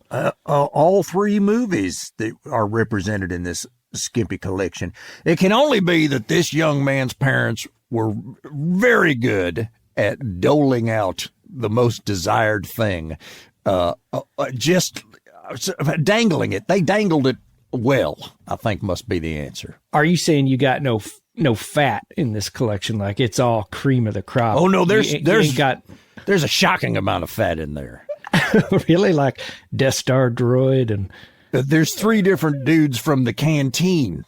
them? All three movies that are represented in this skimpy collection. It can only be that this young man's parents were very good at doling out the most desired thing, just dangling it. They dangled it well, I think must be the answer. Are you saying you got no fat in this collection? Like it's all cream of the crop? Oh no, You ain't got there's a shocking amount of fat in there. really like Death Star droid and There's three different dudes from the canteen.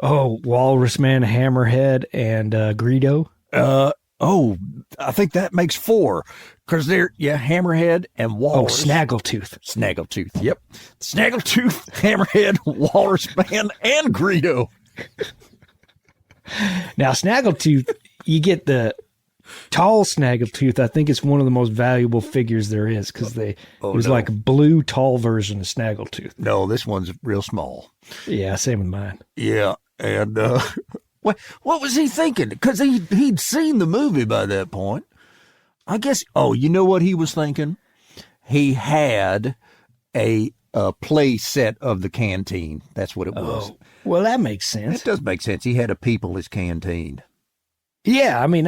Walrus Man, Hammerhead, and Greedo. I think that makes four, because they're Hammerhead and Walrus. Snaggletooth. Snaggletooth, yep. Snaggletooth, Hammerhead, Walrus Man, and Greedo. Now, Snaggletooth, you get the tall Snaggletooth. I think it's one of the most valuable figures there is, because it was like a blue tall version of Snaggletooth. No, this one's real small. Yeah, same with mine. Yeah, and what was he thinking? Because he'd seen the movie by that point. I guess. Oh, you know what he was thinking? He had a play set of the canteen. That's what it was. Well, that makes sense. It does make sense. He had a People's canteen. Yeah, I mean,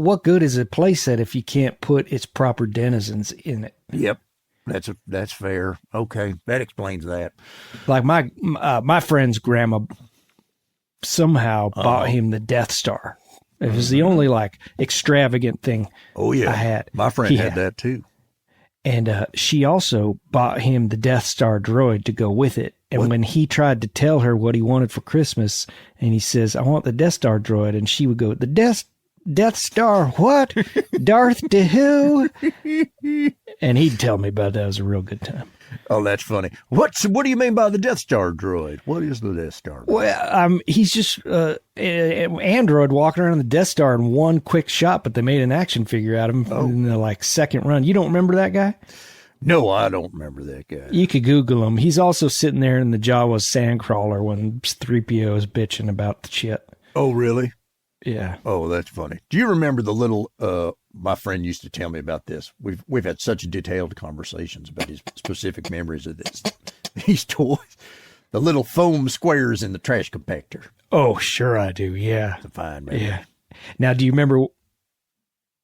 what good is a playset if you can't put its proper denizens in it? Yep, that's fair. Okay, that explains that. Like my friend's grandma somehow bought him the Death Star. It was the only like extravagant thing. Oh yeah, I had. My friend had that too. And she also bought him the Death Star droid to go with it. And when he tried to tell her what he wanted for Christmas, and he says, "I want the Death Star droid," and she would go, "The Death Star what? Darth to who?" And he'd tell me about that. It was a real good time. Oh, that's funny. What do you mean by the Death Star droid? What is the Death Star droid? Well, he's just an android walking around the Death Star in one quick shot, but they made an action figure out of him in the like second run. You don't remember that guy? No, I don't remember that guy. You could Google him. He's also sitting there in the Jawa's sandcrawler when 3PO is bitching about the shit. Oh, really? Yeah. Oh, that's funny. Do you remember the little? My friend used to tell me about this. We've had such detailed conversations about his specific memories of these toys. The little foam squares in the trash compactor. Oh, sure I do. Yeah. It's a fine memory. Yeah. Now, do you remember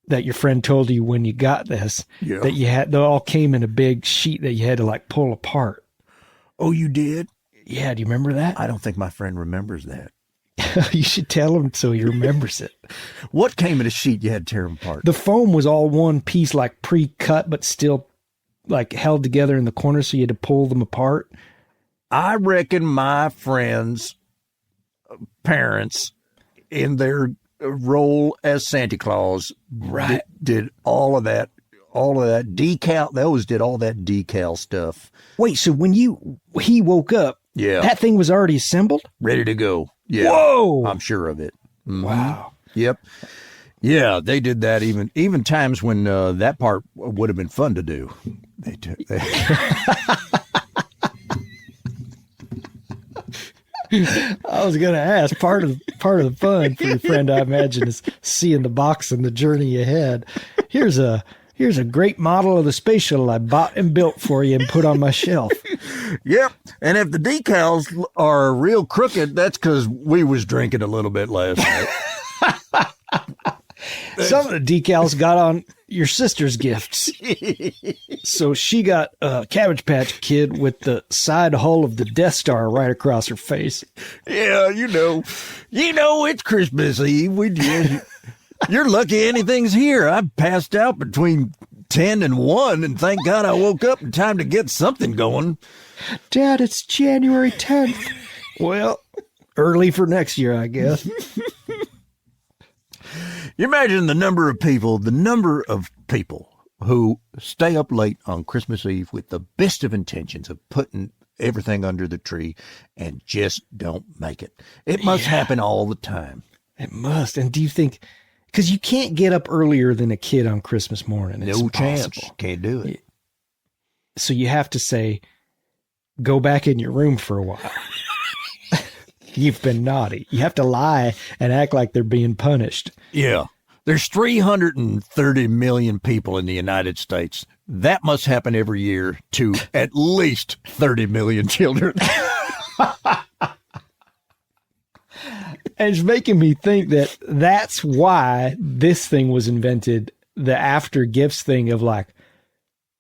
that your friend told you when you got this that they all came in a big sheet that you had to like pull apart? Oh, you did? Yeah. Do you remember that? I don't think my friend remembers that. You should tell him so he remembers it. What came in a sheet you had to tear them apart? The foam was all one piece, like pre-cut, but still like held together in the corner, so you had to pull them apart. I reckon my friend's parents, in their role as Santa Claus, did all of that decal. They always did all that decal stuff. Wait, so when he woke up, that thing was already assembled? Ready to go. Yeah. Whoa! I'm sure of it. Mm-hmm. Wow. Yep. Yeah, they did that even times when that part would have been fun to do. They I was going to ask, part of the fun for your friend, I imagine, is seeing the box and the journey ahead. Here's a great model of the space shuttle I bought and built for you and put on my shelf. Yep. And if the decals are real crooked, that's because we was drinking a little bit last night. Some of the decals got on your sister's gifts. So she got a Cabbage Patch Kid with the side hull of the Death Star right across her face. Yeah, it's Christmas Eve. You're lucky anything's here. I passed out between 10 and 1, and thank God I woke up in time to get something going. Dad, it's January 10th. Well, early for next year, I guess. You imagine the number of people who stay up late on Christmas Eve with the best of intentions of putting everything under the tree and just don't make it. It must happen all the time. It must. And do you think, because you can't get up earlier than a kid on Christmas morning. It's No chance. impossible. Can't do it. So you have to say, go back in your room for a while. You've been naughty. You have to lie and act like they're being punished. Yeah. There's 330 million people in the United States. That must happen every year to at least 30 million children. And it's making me think that that's why this thing was invented, the after gifts thing of like,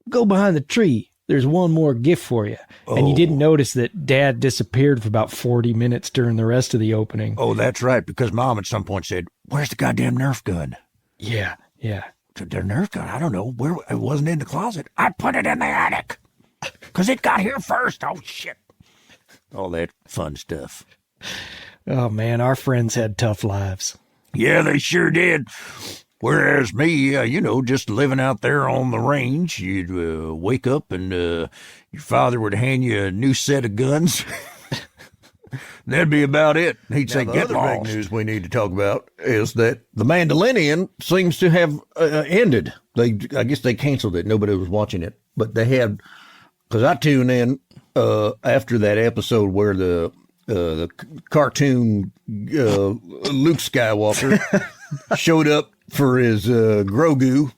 go behind the tree. There's one more gift for you. And you didn't notice that Dad disappeared for about 40 minutes during the rest of the opening. Oh, that's right, because Mom at some point said, where's the goddamn Nerf gun? Yeah. Their Nerf gun? I don't know. Where it wasn't in the closet. I put it in the attic because it got here first. Oh, shit. All that fun stuff. Oh, man, our friends had tough lives. Yeah, they sure did. Whereas me, just living out there on the range, you'd wake up and your father would hand you a new set of guns. That'd be about it. He'd say, "Get lost." Big news we need to talk about is that the Mandalorian seems to have ended. I guess they canceled it. Nobody was watching it, but they had, because I tuned in after that episode where the cartoon Luke Skywalker showed up for his Grogu,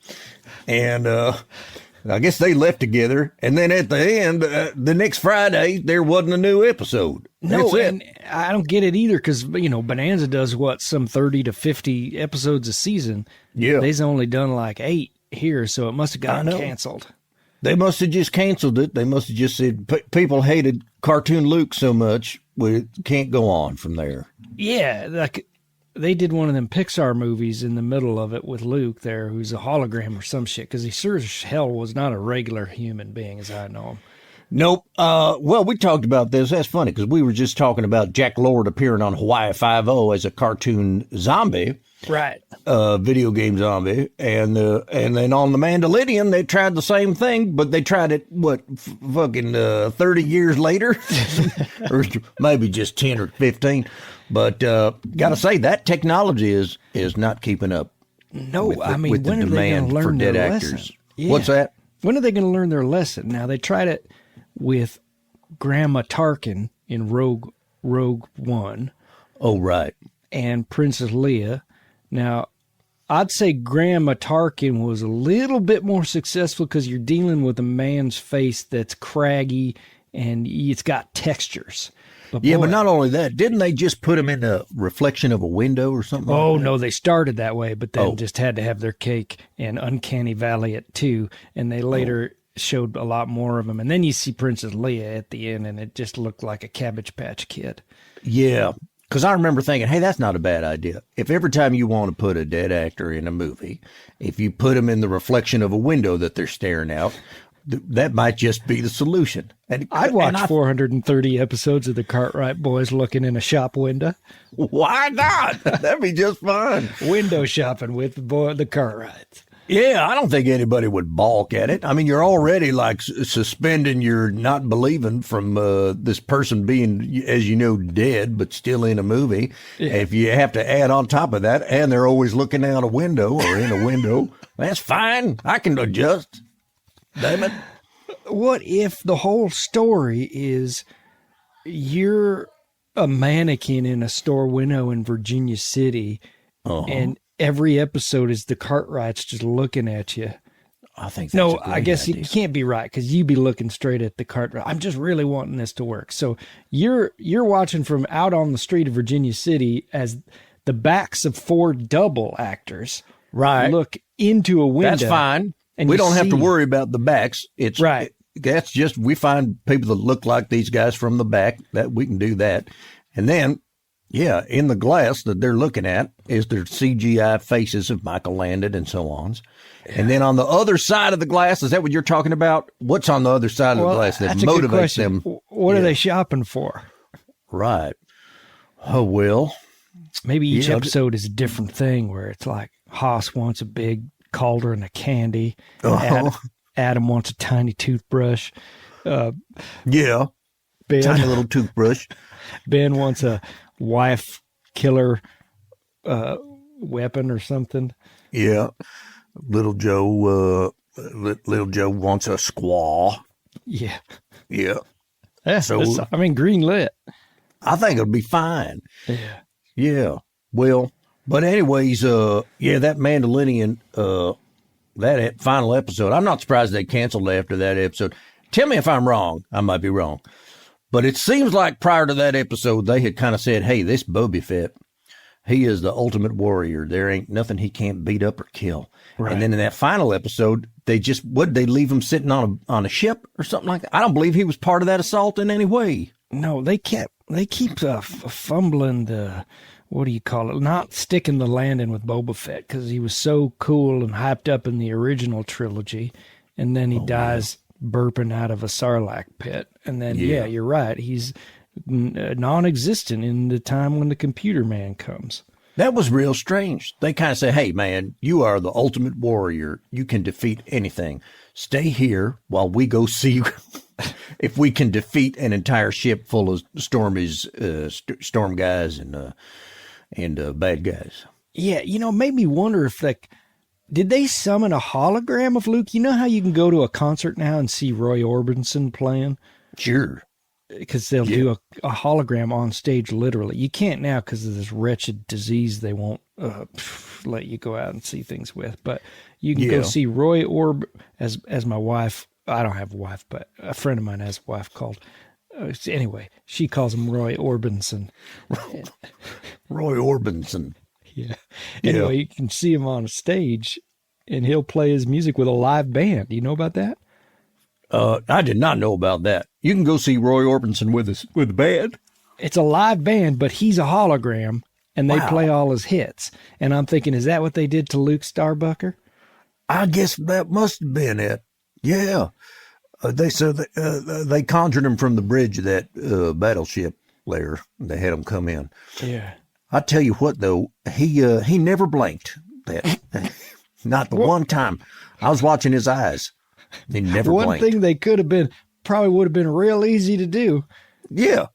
and I guess they left together. And then at the end, the next Friday, there wasn't a new episode. No, and I don't get it either because, Bonanza does some 30 to 50 episodes a season. Yeah. They've only done like 8 here, so it must have gotten canceled. They must have just canceled it. They must have just said people hated cartoon Luke so much, we can't go on from there. Yeah, like they did one of them Pixar movies in the middle of it with Luke there, who's a hologram or some shit, because he sure as hell was not a regular human being as I know him. Nope. Well, we talked about this. That's funny because we were just talking about Jack Lord appearing on Hawaii Five-0 as a cartoon zombie, right? Video game zombie, and then on the Mandalorian they tried the same thing, but they tried it 30 years later, or maybe just 10 or 15. But gotta say that technology is not keeping up. No, with when the are they demand going to for learn dead their actors. lesson? Yeah. What's that? When are they going to learn their lesson? Now, they tried it with Grandma Tarkin in Rogue One. Oh, right. And Princess Leia. Now, I'd say Grandma Tarkin was a little bit more successful because you're dealing with a man's face that's craggy and it's got textures. But yeah, but not only that, didn't they just put him in the reflection of a window or something? Oh, like that? no, they started that way, but then just had to have their cake and Uncanny Valley it too. And they later showed a lot more of him. And then you see Princess Leia at the end, and it just looked like a Cabbage Patch Kid. Yeah, because I remember thinking, hey, that's not a bad idea. If every time you want to put a dead actor in a movie, if you put them in the reflection of a window that they're staring out, that might just be the solution. I'd watch 430 episodes of the Cartwright Boys looking in a shop window. Why not? That'd be just fine. Window shopping with the Cartwrights. Yeah, I don't think anybody would balk at it. I mean, you're already like suspending your not believing from this person being, as you know, dead, but still in a movie. Yeah. If you have to add on top of that, and they're always looking out a window or in a window, that's fine. I can adjust. Damn it. What if the whole story is you're a mannequin in a store window in Virginia City, and every episode is the Cartwrights just looking at you? I think that's a great I guess idea. you can't be right because you'd be looking straight at the Cartwright. I'm just really wanting this to work. So you're watching from out on the street of Virginia City as the backs of 4 double actors Right. look into a window. That's fine. And We you don't have to see- worry about the backs. It's Right. That's just we find people that look like these guys from the back. That we can do that, and then in the glass that they're looking at is their CGI faces of Michael Landon and so on. And then on the other side of the glass, is that what you're talking about? What's on the other side of the glass that that's a good motivates question. them? What are they shopping for? Right. Oh, well. Maybe each Yeah. episode is a different thing where it's like Haas wants a big cauldron of candy. Adam wants a tiny toothbrush. Yeah. Ben, Tiny little toothbrush. Ben wants a wife killer weapon or something. Yeah. Little Joe wants a squaw. Yeah. Yeah. So, green lit. I think it'll be fine. Yeah. Yeah. Well, but anyways, that Mandalorian, that final episode, I'm not surprised they canceled after that episode. Tell me if I'm wrong. I might be wrong. But it seems like prior to that episode, they had kind of said, hey, this Boba Fett, he is the ultimate warrior. There ain't nothing he can't beat up or kill. Right. And then in that final episode, they leave him sitting on a ship or something like that? I don't believe he was part of that assault in any way. No, they keep fumbling the, what do you call it? Not sticking the landing with Boba Fett because he was so cool and hyped up in the original trilogy. And then he dies burping out of a Sarlacc pit. And then, you're right. He's non-existent in the time when the computer man comes. That was real strange. They kind of say, hey, man, you are the ultimate warrior. You can defeat anything. Stay here while we go see if we can defeat an entire ship full of storm guys and bad guys. Yeah, made me wonder if, did they summon a hologram of Luke? You know how you can go to a concert now and see Roy Orbison playing? Sure. Because they'll do a hologram on stage, literally. You can't now because of this wretched disease they won't let you go out and see things with. But you can go see Roy as my wife. I don't have a wife, but a friend of mine has a wife called. Anyway, she calls him Roy Orbison. Roy Orbison. Yeah. Anyway, you can see him on a stage, and he'll play his music with a live band. Do you know about that? I did not know about that. You can go see Roy Orbison with the band. It's a live band, but he's a hologram, and they play all his hits. And I'm thinking, is that what they did to Luke Starbucker? I guess that must have been it. Yeah. They conjured him from the bridge of that battleship there. They had him come in. Yeah. I tell you what, though, he never blinked. Not the one time. I was watching his eyes. He never blinked. One thing they could have been, probably would have been real easy to do. Yeah.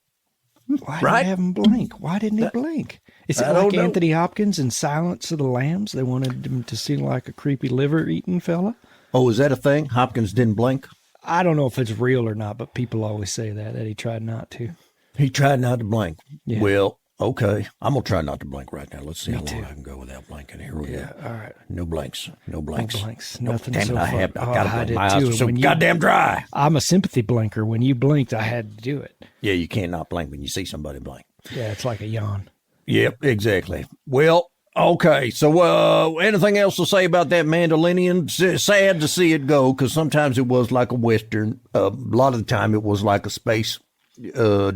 Why did they have him blink? Why didn't he blink? Is it like Anthony Hopkins in Silence of the Lambs? They wanted him to seem like a creepy liver-eating fella? Oh, is that a thing? Hopkins didn't blink? I don't know if it's real or not, but people always say that he tried not to. He tried not to blink. Yeah. Well, okay. I'm going to try not to blink right now. Let's see how long I can go without blinking. Here we go. All right. No blinks. No blinks. No blinks. Nothing Damn so it, far. I got to blink. My eyes are so When goddamn dry. I'm a sympathy blinker. When you blinked, I had to do it. Yeah, you can't not blink when you see somebody blink. Yeah, it's like a yawn. Yep, exactly. Well, okay. So anything else to say about that Mandalorian? Sad to see it go because sometimes it was like a Western. A lot of the time it was like a space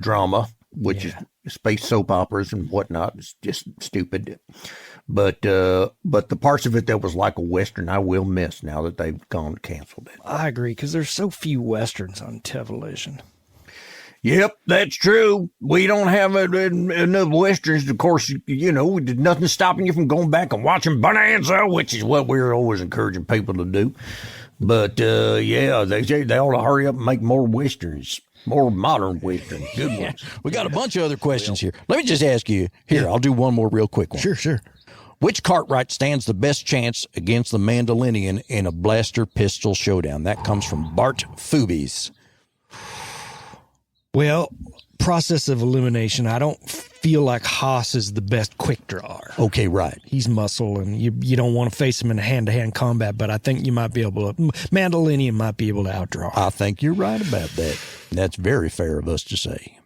drama, which is space soap operas and whatnot. It's just stupid. But the parts of it that was like a Western, I will miss now that they've gone and canceled it. I agree because there's so few Westerns on television. Yep, that's true. We don't have enough Westerns. Of course, there's nothing stopping you from going back and watching Bonanza, which is what we're always encouraging people to do. But, they ought to hurry up and make more Westerns, more modern Westerns, good ones. We got a bunch of other questions here. Let me just ask you. Here, I'll do one more real quick one. Sure. Which Cartwright stands the best chance against the Mandalorian in a blaster pistol showdown? That comes from Bart Foobies. Well, process of elimination, I don't feel like Haas is the best quick drawer. Okay, right. He's muscle, and you don't want to face him in hand-to-hand combat, but I think you might be able to, Mandalorian might be able to outdraw. I think you're right about that. That's very fair of us to say.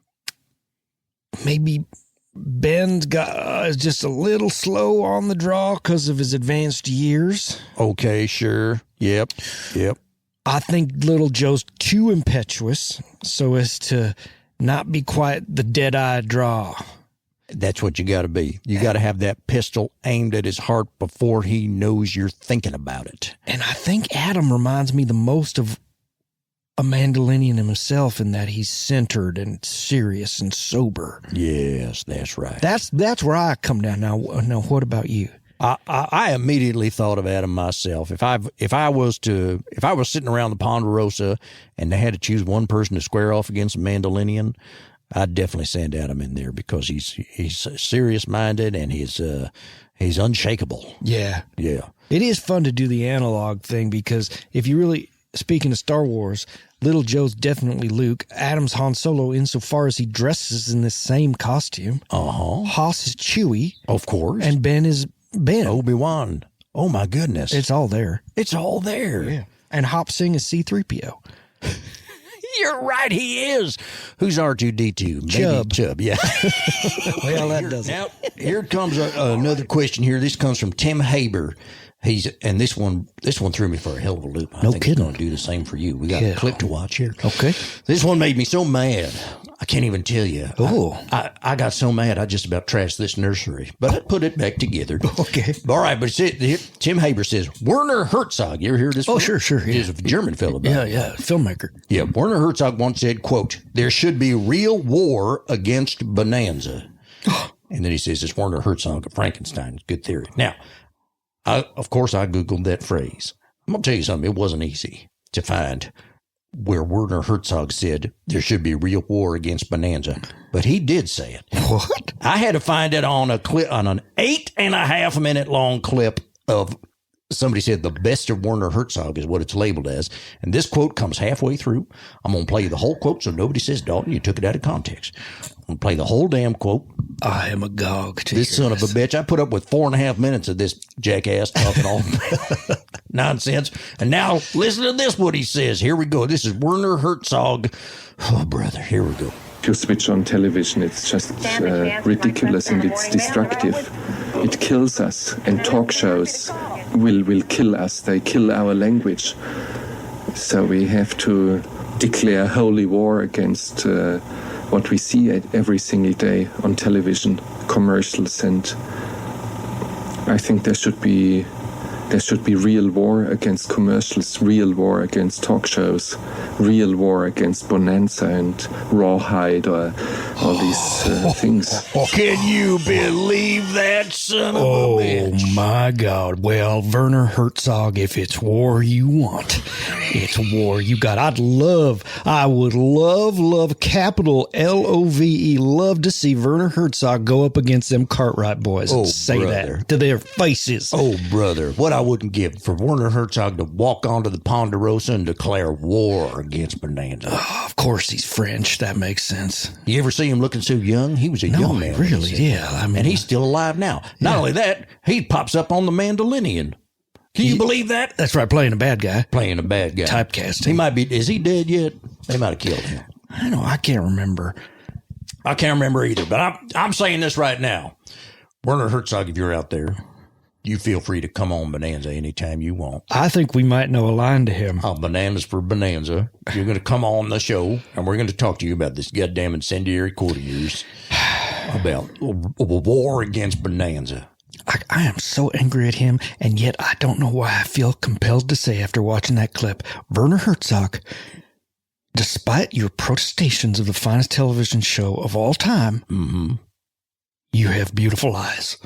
Maybe Ben's is just a little slow on the draw because of his advanced years. Okay, sure. Yep. I think little Joe's too impetuous so as to not be quite the dead-eye draw. That's what you got to be. You got to have that pistol aimed at his heart before he knows you're thinking about it. And I think Adam reminds me the most of a Mandalorian himself in that he's centered and serious and sober. Yes, that's right. That's where I come down now. Now, what about you? I immediately thought of Adam myself. If I was sitting around the Ponderosa and they had to choose one person to square off against a Mandalorian, I'd definitely send Adam in there because he's serious minded and he's unshakable. Yeah. Yeah. It is fun to do the analog thing because if you really, speaking of Star Wars, little Joe's definitely Luke. Adam's Han Solo insofar as he dresses in the same costume. Hoss is Chewie. Of course. And Ben is Ben. Obi-Wan. Oh my goodness. It's all there. It's all there. Yeah. And Hop Sing is C-3PO. You're right, he is. Who's R2-D2? Maybe Chubb, yeah. Well, that doesn't. Now, here comes another question here. This comes from Tim Haber. This one threw me for a hell of a loop. I think kidding. It's going to do the same for you. We got a clip to watch here. Okay. This one made me so mad. I can't even tell you. Oh. I got so mad I just about trashed this nursery, but I put it back together. Okay. All right, but Tim Haber says, Werner Herzog. You ever hear this? Oh, sure. Yeah. He's a German fellow. Yeah. Filmmaker. Yeah. Werner Herzog once said, quote, "There should be real war against Bonanza." And then he says, it's Werner Herzog of Frankenstein. Good theory. Now, of course, I Googled that phrase. I'm going to tell you something. It wasn't easy to find where Werner Herzog said there should be real war against Bonanza, but he did say it. What? I had to find it on an 8.5 minute long clip of somebody said the best of Werner Herzog is what it's labeled as. And this quote comes halfway through. I'm going to play the whole quote so nobody says, Dalton, you took it out of context. I'm going to play the whole damn quote. I am agog to This son of a bitch. I put up with 4.5 minutes of this jackass talking all nonsense. And now listen to this, what he says. Here we go. This is Werner Herzog. Oh, brother, here we go. If you switch on television, it's just ridiculous and it's destructive. It kills us, and talk shows will kill us. They kill our language. So we have to declare holy war against what we see every single day on television, commercials, and I think there should be real war against commercials, real war against talk shows, real war against Bonanza and Rawhide or all these things. Can you believe that, son of a bitch? Oh, my God. Well, Werner Herzog, if it's war you want, it's war you got. I would love, capital Love, love to see Werner Herzog go up against them Cartwright boys and say brother. that to their faces. Oh, brother, what I wouldn't give for Werner Herzog to walk onto the Ponderosa and declare war against Bonanza. Oh, of course, he's French. That makes sense. You ever see him looking so young? He was a young man. Really, yeah. I mean, and he's still alive now. Not only that, he pops up on the Mandalorian. Can you believe that? That's right, playing a bad guy. Playing a bad guy. Typecasting. He might be. Is he dead yet? They might have killed him. I can't remember. I can't remember either, but I'm saying this right now. Werner Herzog, if you're out there, you feel free to come on Bonanza anytime you want. I think we might know a line to him. Oh, Bananas for Bonanza. You're going to come on the show, and we're going to talk to you about this goddamn incendiary quote of yours about a war against Bonanza. I am so angry at him, and yet I don't know why I feel compelled to say after watching that clip, Werner Herzog, despite your protestations of the finest television show of all time, you have beautiful eyes.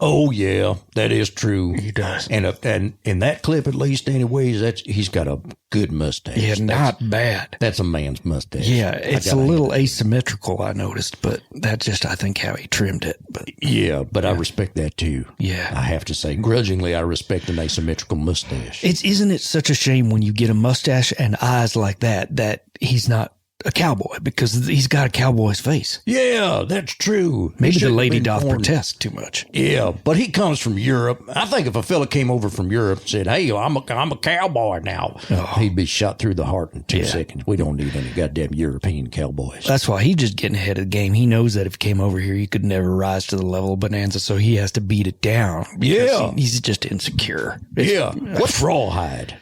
Oh, yeah, that is true. He does. And in that clip, at least, anyways, he's got a good mustache. Yeah, not bad. That's a man's mustache. Yeah, it's a little asymmetrical, I noticed, but that's just, I think, how he trimmed it. But yeah, but I respect that too. Yeah. I have to say, grudgingly, I respect an asymmetrical mustache. Isn't it such a shame when you get a mustache and eyes like that he's not a cowboy because he's got a cowboy's face. Yeah, that's true. Maybe He the shouldn't lady have been doth born- protest too much. Yeah, but he comes from Europe. I think if a fella came over from Europe and said, "Hey, I'm a cowboy now," he'd be shot through the heart in 2 seconds. We don't need any goddamn European cowboys. That's why he's just getting ahead of the game. He knows that if he came over here, he could never rise to the level of Bonanza, so he has to beat it down. Yeah. He's just insecure. What's rawhide?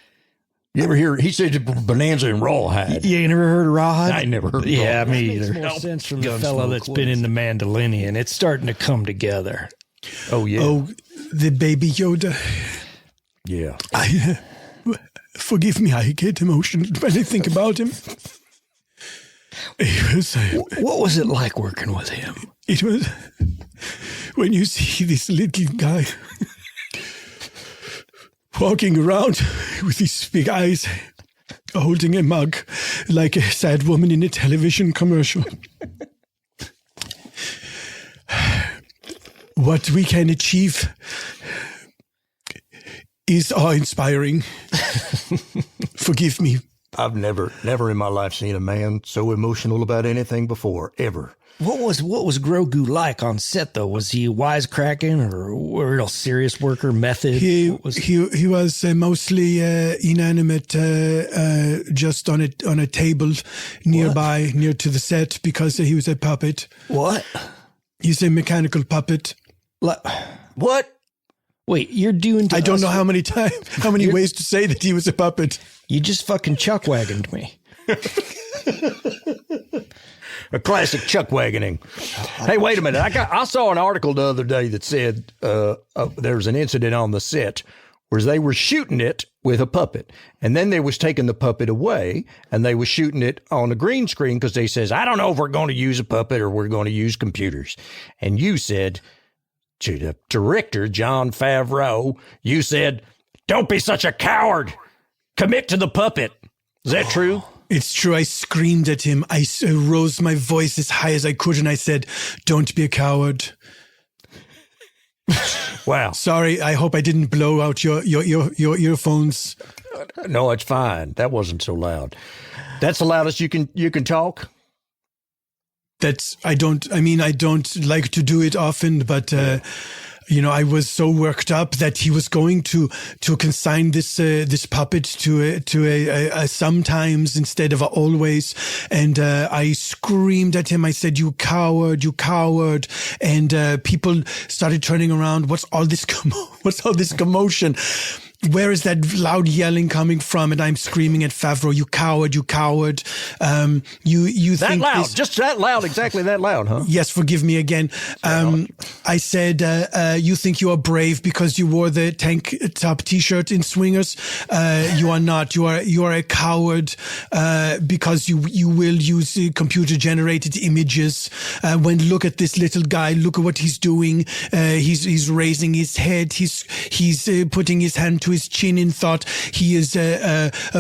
You ever hear? He said Bonanza and rawhide. You ain't never heard of rawhide? I never heard. Yeah, rawhide. me Makes either. more sense from the Gunsmoke fella that's been in the Mandalorian. It's starting to come together. Oh yeah. Oh, the baby Yoda. Yeah. Forgive me, I get emotional when I think about him. What was it like working with him? It was when you see this little guy walking around with these big eyes, holding a mug like a sad woman in a television commercial. What we can achieve is awe-inspiring. Forgive me. I've never in my life seen a man so emotional about anything before, ever. What was Grogu like on set though? Was he wisecracking or a real serious worker? Method? He What was was mostly inanimate, just on a table nearby, near to the set, because he was a puppet. what? He's a mechanical puppet. What? Wait, you're doing? To I don't us- know how many ways to say that he was a puppet. You just fucking chuck-wagoned me. A classic chuck wagoning. Hey, wait a minute. I saw an article the other day that said there was an incident on the set where they were shooting it with a puppet, and then they was taking the puppet away, and they was shooting it on a green screen because they says, "I don't know if we're going to use a puppet or we're going to use computers." And you said to the director, John Favreau, you said, "Don't be such a coward. Commit to the puppet." Is that true? It's true. I screamed at him. I rose my voice as high as I could, and I said, "Don't be a coward." Wow. Sorry. I hope I didn't blow out your earphones. No, it's fine. That wasn't so loud. That's the loudest you can talk? I don't like to do it often, but I was so worked up that he was going to consign this puppet to a sometimes instead of a always, and I screamed at him. I said, "You coward, you coward!" And people started turning around. What's all this commotion? Where is that loud yelling coming from? And I'm screaming at Favreau, "You coward, you coward!" You That think loud, this- just that loud, exactly that loud, huh? Yes, forgive me again. I said, you think you are brave because you wore the tank top T-shirt in Swingers. You are not. You are a coward because you will use computer generated images. When look at this little guy. Look at what he's doing. He's raising his head. He's putting his hand to his chin in thought. He is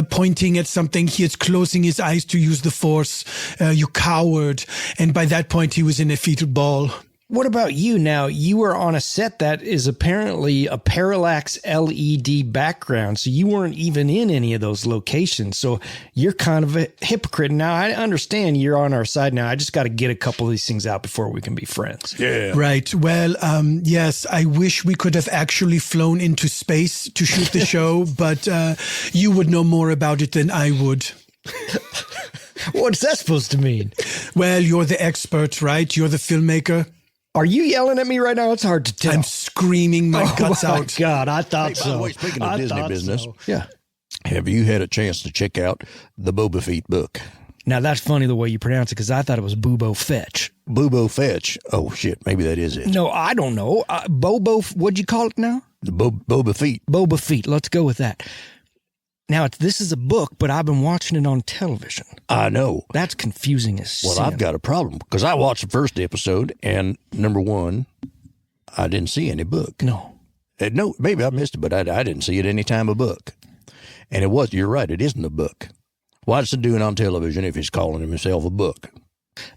pointing at something. He is closing his eyes to use the Force. You coward. And by that point, he was in a fetal ball. What about you now? You were on a set that is apparently a parallax LED background, so you weren't even in any of those locations. So you're kind of a hypocrite. Now, I understand you're on our side now. I just got to get a couple of these things out before we can be friends. Yeah. Right. Well, yes, I wish we could have actually flown into space to shoot the show, but you would know more about it than I would. What's that supposed to mean? Well, you're the expert, right? You're the filmmaker. Are you yelling at me right now? It's hard to tell. I'm screaming my guts my out. God, I thought By the way, speaking of Disney business, Yeah. have you had a chance to check out the Boba Fett book? Now, that's funny the way you pronounce it because I thought it was Boobo Fetch. Boobo Fetch. Oh, shit. Maybe that is it. No, I don't know. Bobo, what'd you call it now? The Boba Fett. Boba Fett. Let's go with that. Now, this is a book, but I've been watching it on television. I know. That's confusing as Well, sin. I've got a problem because I watched the first episode, and number one, I didn't see any book. No. No, maybe I missed it, but I didn't see it any time a book. And you're right, it isn't a book. What's it doing on television if he's calling himself a book?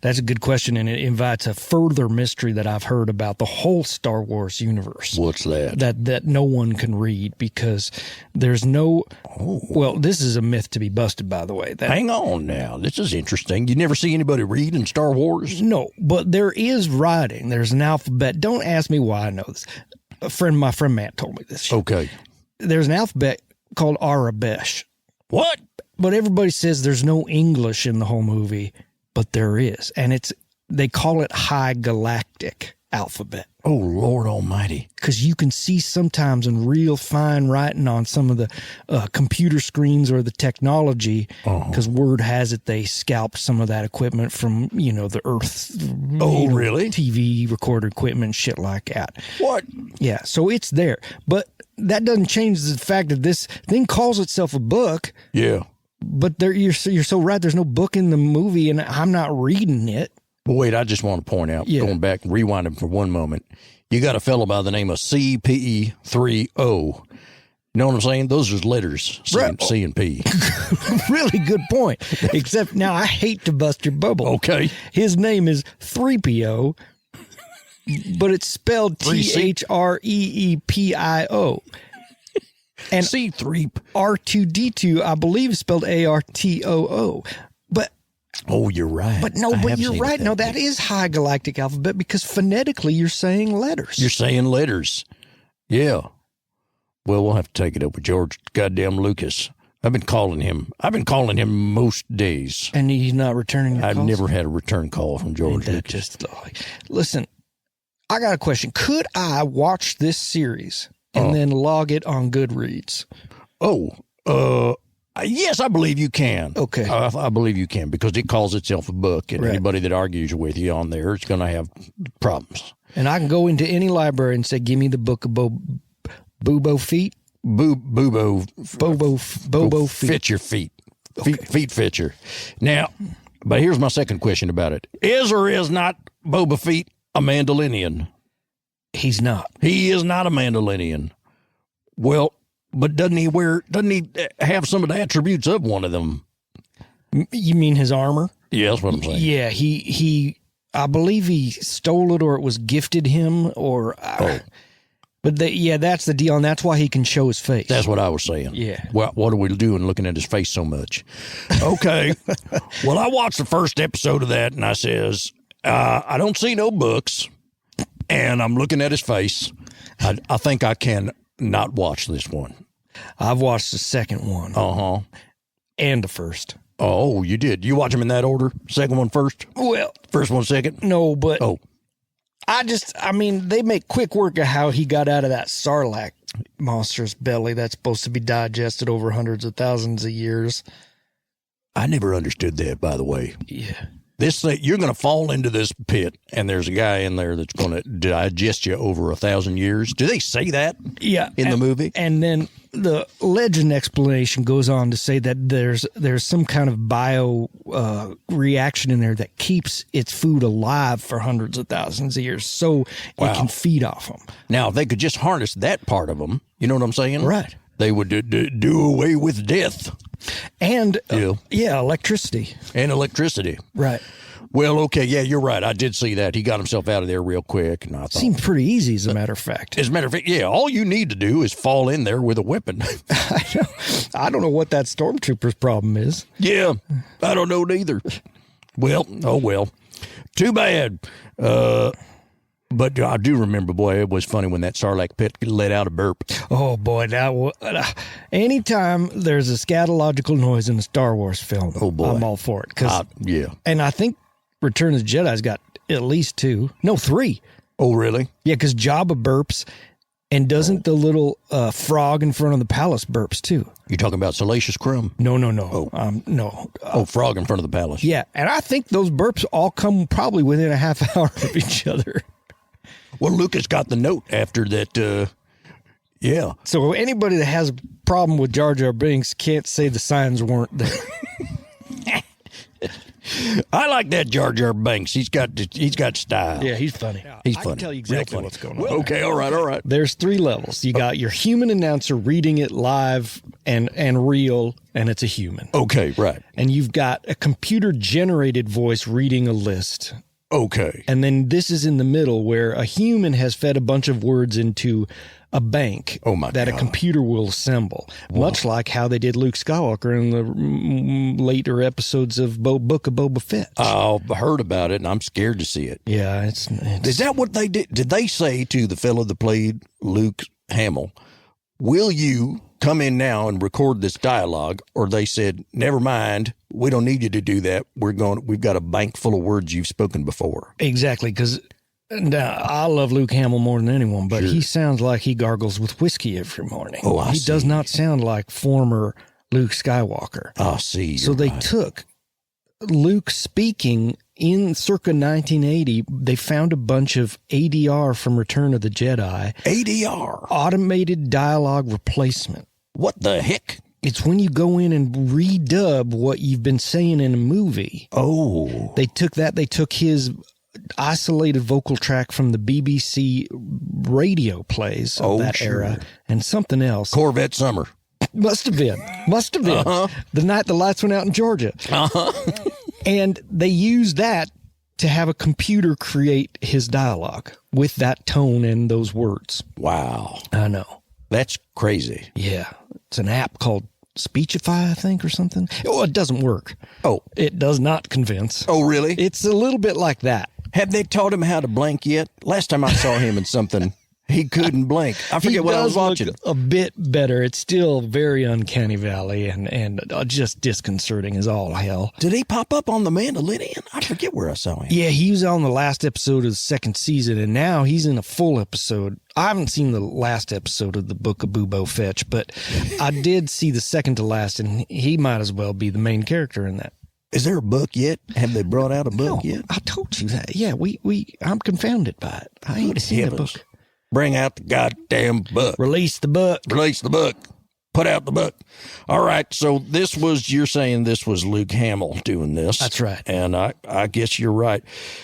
That's a good question, and it invites a further mystery that I've heard about the whole Star Wars universe. What's that? That no one can read because there's no. Oh. Well, this is a myth to be busted, by the way. Hang on now. This is interesting. You never see anybody read in Star Wars? No, but there is writing. There's an alphabet. Don't ask me why I know this. My friend Matt told me this. Okay. There's an alphabet called Arabesh. What? But everybody says there's no English in the whole movie. But there is, and they call it High Galactic alphabet. Oh, Lord Almighty. Because you can see sometimes in real fine writing on some of the computer screens or the technology, because word has it they scalped some of that equipment from, the Earth. Really? TV recorder equipment, shit like that. What? Yeah, so it's there. But that doesn't change the fact that this thing calls itself a book. Yeah. But you're so right. There's no book in the movie, and I'm not reading it. But wait, I just want to point out, going back and rewinding for one moment, you got a fellow by the name of CPE30. You know what I'm saying? Those are letters, C and P. Really good point. Except now I hate to bust your bubble. Okay. His name is 3PO, but it's spelled THREEPIO. And C3 R2D2, I believe, is spelled ARTOO. But you're right. But you're right. No, that is High Galactic alphabet because phonetically you're saying letters. You're saying letters. Yeah. Well, we'll have to take it up with George goddamn Lucas. I've been calling him most days. And he's not returning your I've calls? never had a return call from George Lucas. Listen, I got a question. Could I watch this series and then log it on Goodreads? Yes, I believe you can. Okay. I believe you can because it calls itself a book, and anybody that argues with you on there is going to have problems. And I can go into any library and say, give me the book of Bobo Feet? Bobo Feet. Fit your feet. Feet Fitcher. Now, but here's my second question about it. Is or is not Boba Feet a Mandalorian? He's not. He is not a Mandalorian. Well, but doesn't he have some of the attributes of one of them? You mean his armor? Yeah, that's what I'm saying. Yeah, he I believe he stole it or it was gifted him or but that's the deal, and that's why he can show his face. That's what I was saying. Yeah. Well, what are we doing looking at his face so much? Okay. Well, I watched the first episode of that, and I says, I don't see no books, and I'm looking at his face. I think I can not watch this one. I've watched the second one. Uh-huh. And the first. Oh, you did. You watch them in that order? Second one first? Well. First one second? No, but. Oh. They make quick work of how he got out of that Sarlacc monster's belly that's supposed to be digested over hundreds of thousands of years. I never understood that, by the way. Yeah. This thing, you're going to fall into this pit, and there's a guy in there that's going to digest you over 1,000 years. Do they say that? Yeah, in the movie? And then the legend explanation goes on to say that there's some kind of bio reaction in there that keeps its food alive for hundreds of thousands of years, so it can feed off them. Now, if they could just harness that part of them, you know what I'm saying? Right. They would do away with death. And, electricity. And electricity. Right. Well, okay, yeah, you're right. I did see that. He got himself out of there real quick. And I thought, seemed pretty easy, as a matter of fact. As a matter of fact, yeah, all you need to do is fall in there with a weapon. I don't know what that stormtrooper's problem is. Yeah, I don't know neither. Well, oh well. Too bad. But I do remember, boy, it was funny when that Sarlacc pit let out a burp. Oh, boy. Anytime there's a scatological noise in a Star Wars film, I'm all for it. Yeah. And I think Return of the Jedi's got at least 2. No, 3. Oh, really? Yeah, because Jabba burps, and doesn't the little frog in front of the palace burps, too? You talking about Salacious Crumb? No. Oh. No. Frog in front of the palace. Yeah, and I think those burps all come probably within a half hour of each other. Well, Lucas got the note after that, yeah. So anybody that has a problem with Jar Jar Binks can't say the signs weren't there. I like that Jar Jar Banks. He's got style. Yeah, he's funny. He's I funny. can tell you Real exactly funny. what's going on. Okay, all right. There's 3 levels. You got your human announcer reading it live and real, and it's a human. Okay, right. And you've got a computer-generated voice reading a list. Okay. And then this is in the middle where a human has fed a bunch of words into a bank that a computer will assemble, much like how they did Luke Skywalker in the later episodes of Book of Boba Fett. I've heard about it, and I'm scared to see it. Yeah, it's Is that what they did? Did they say to the fellow that played Luke Hamill, will you come in now and record this dialogue? Or they said, never mind, we don't need you to do that. We've got a bank full of words you've spoken before. Exactly, because I love Luke Hamill more than anyone, but he sounds like he gargles with whiskey every morning. Oh, I He see. does not sound like former Luke Skywalker. I see. So they took Luke speaking in circa 1980. They found a bunch of ADR from Return of the Jedi. ADR. Automated dialogue replacement. What the heck? It's when you go in and redub what you've been saying in a movie. Oh. They took his isolated vocal track from the BBC radio plays of that era and something else. Corvette Summer. Must have been. The night the lights went out in Georgia. And they used that to have a computer create his dialogue with that tone and those words. Wow. I know. That's crazy. Yeah. It's an app called Speechify, I think, or something. Oh, it doesn't work. Oh. It does not convince. Oh, really? It's a little bit like that. Have they taught him how to blink yet? Last time I saw him in something, he couldn't blink. I forget what I was watching. Look a bit better. It's still very uncanny valley and just disconcerting as all hell. Did he pop up on The Mandalorian? I forget where I saw him. Yeah, he was on the last episode of the second season, and now he's in a full episode. I haven't seen the last episode of the Book of Boobo Fetch, but I did see the second to last, and he might as well be the main character in that. Is there a book yet? Have they brought out a book yet? I told you that. Yeah, I'm confounded by it. I ain't seen the book. Bring out the goddamn book. Release the book. Release the book. Put out the book. All right. So you're saying this was Luke Hamill doing this. That's right. And I guess you're right.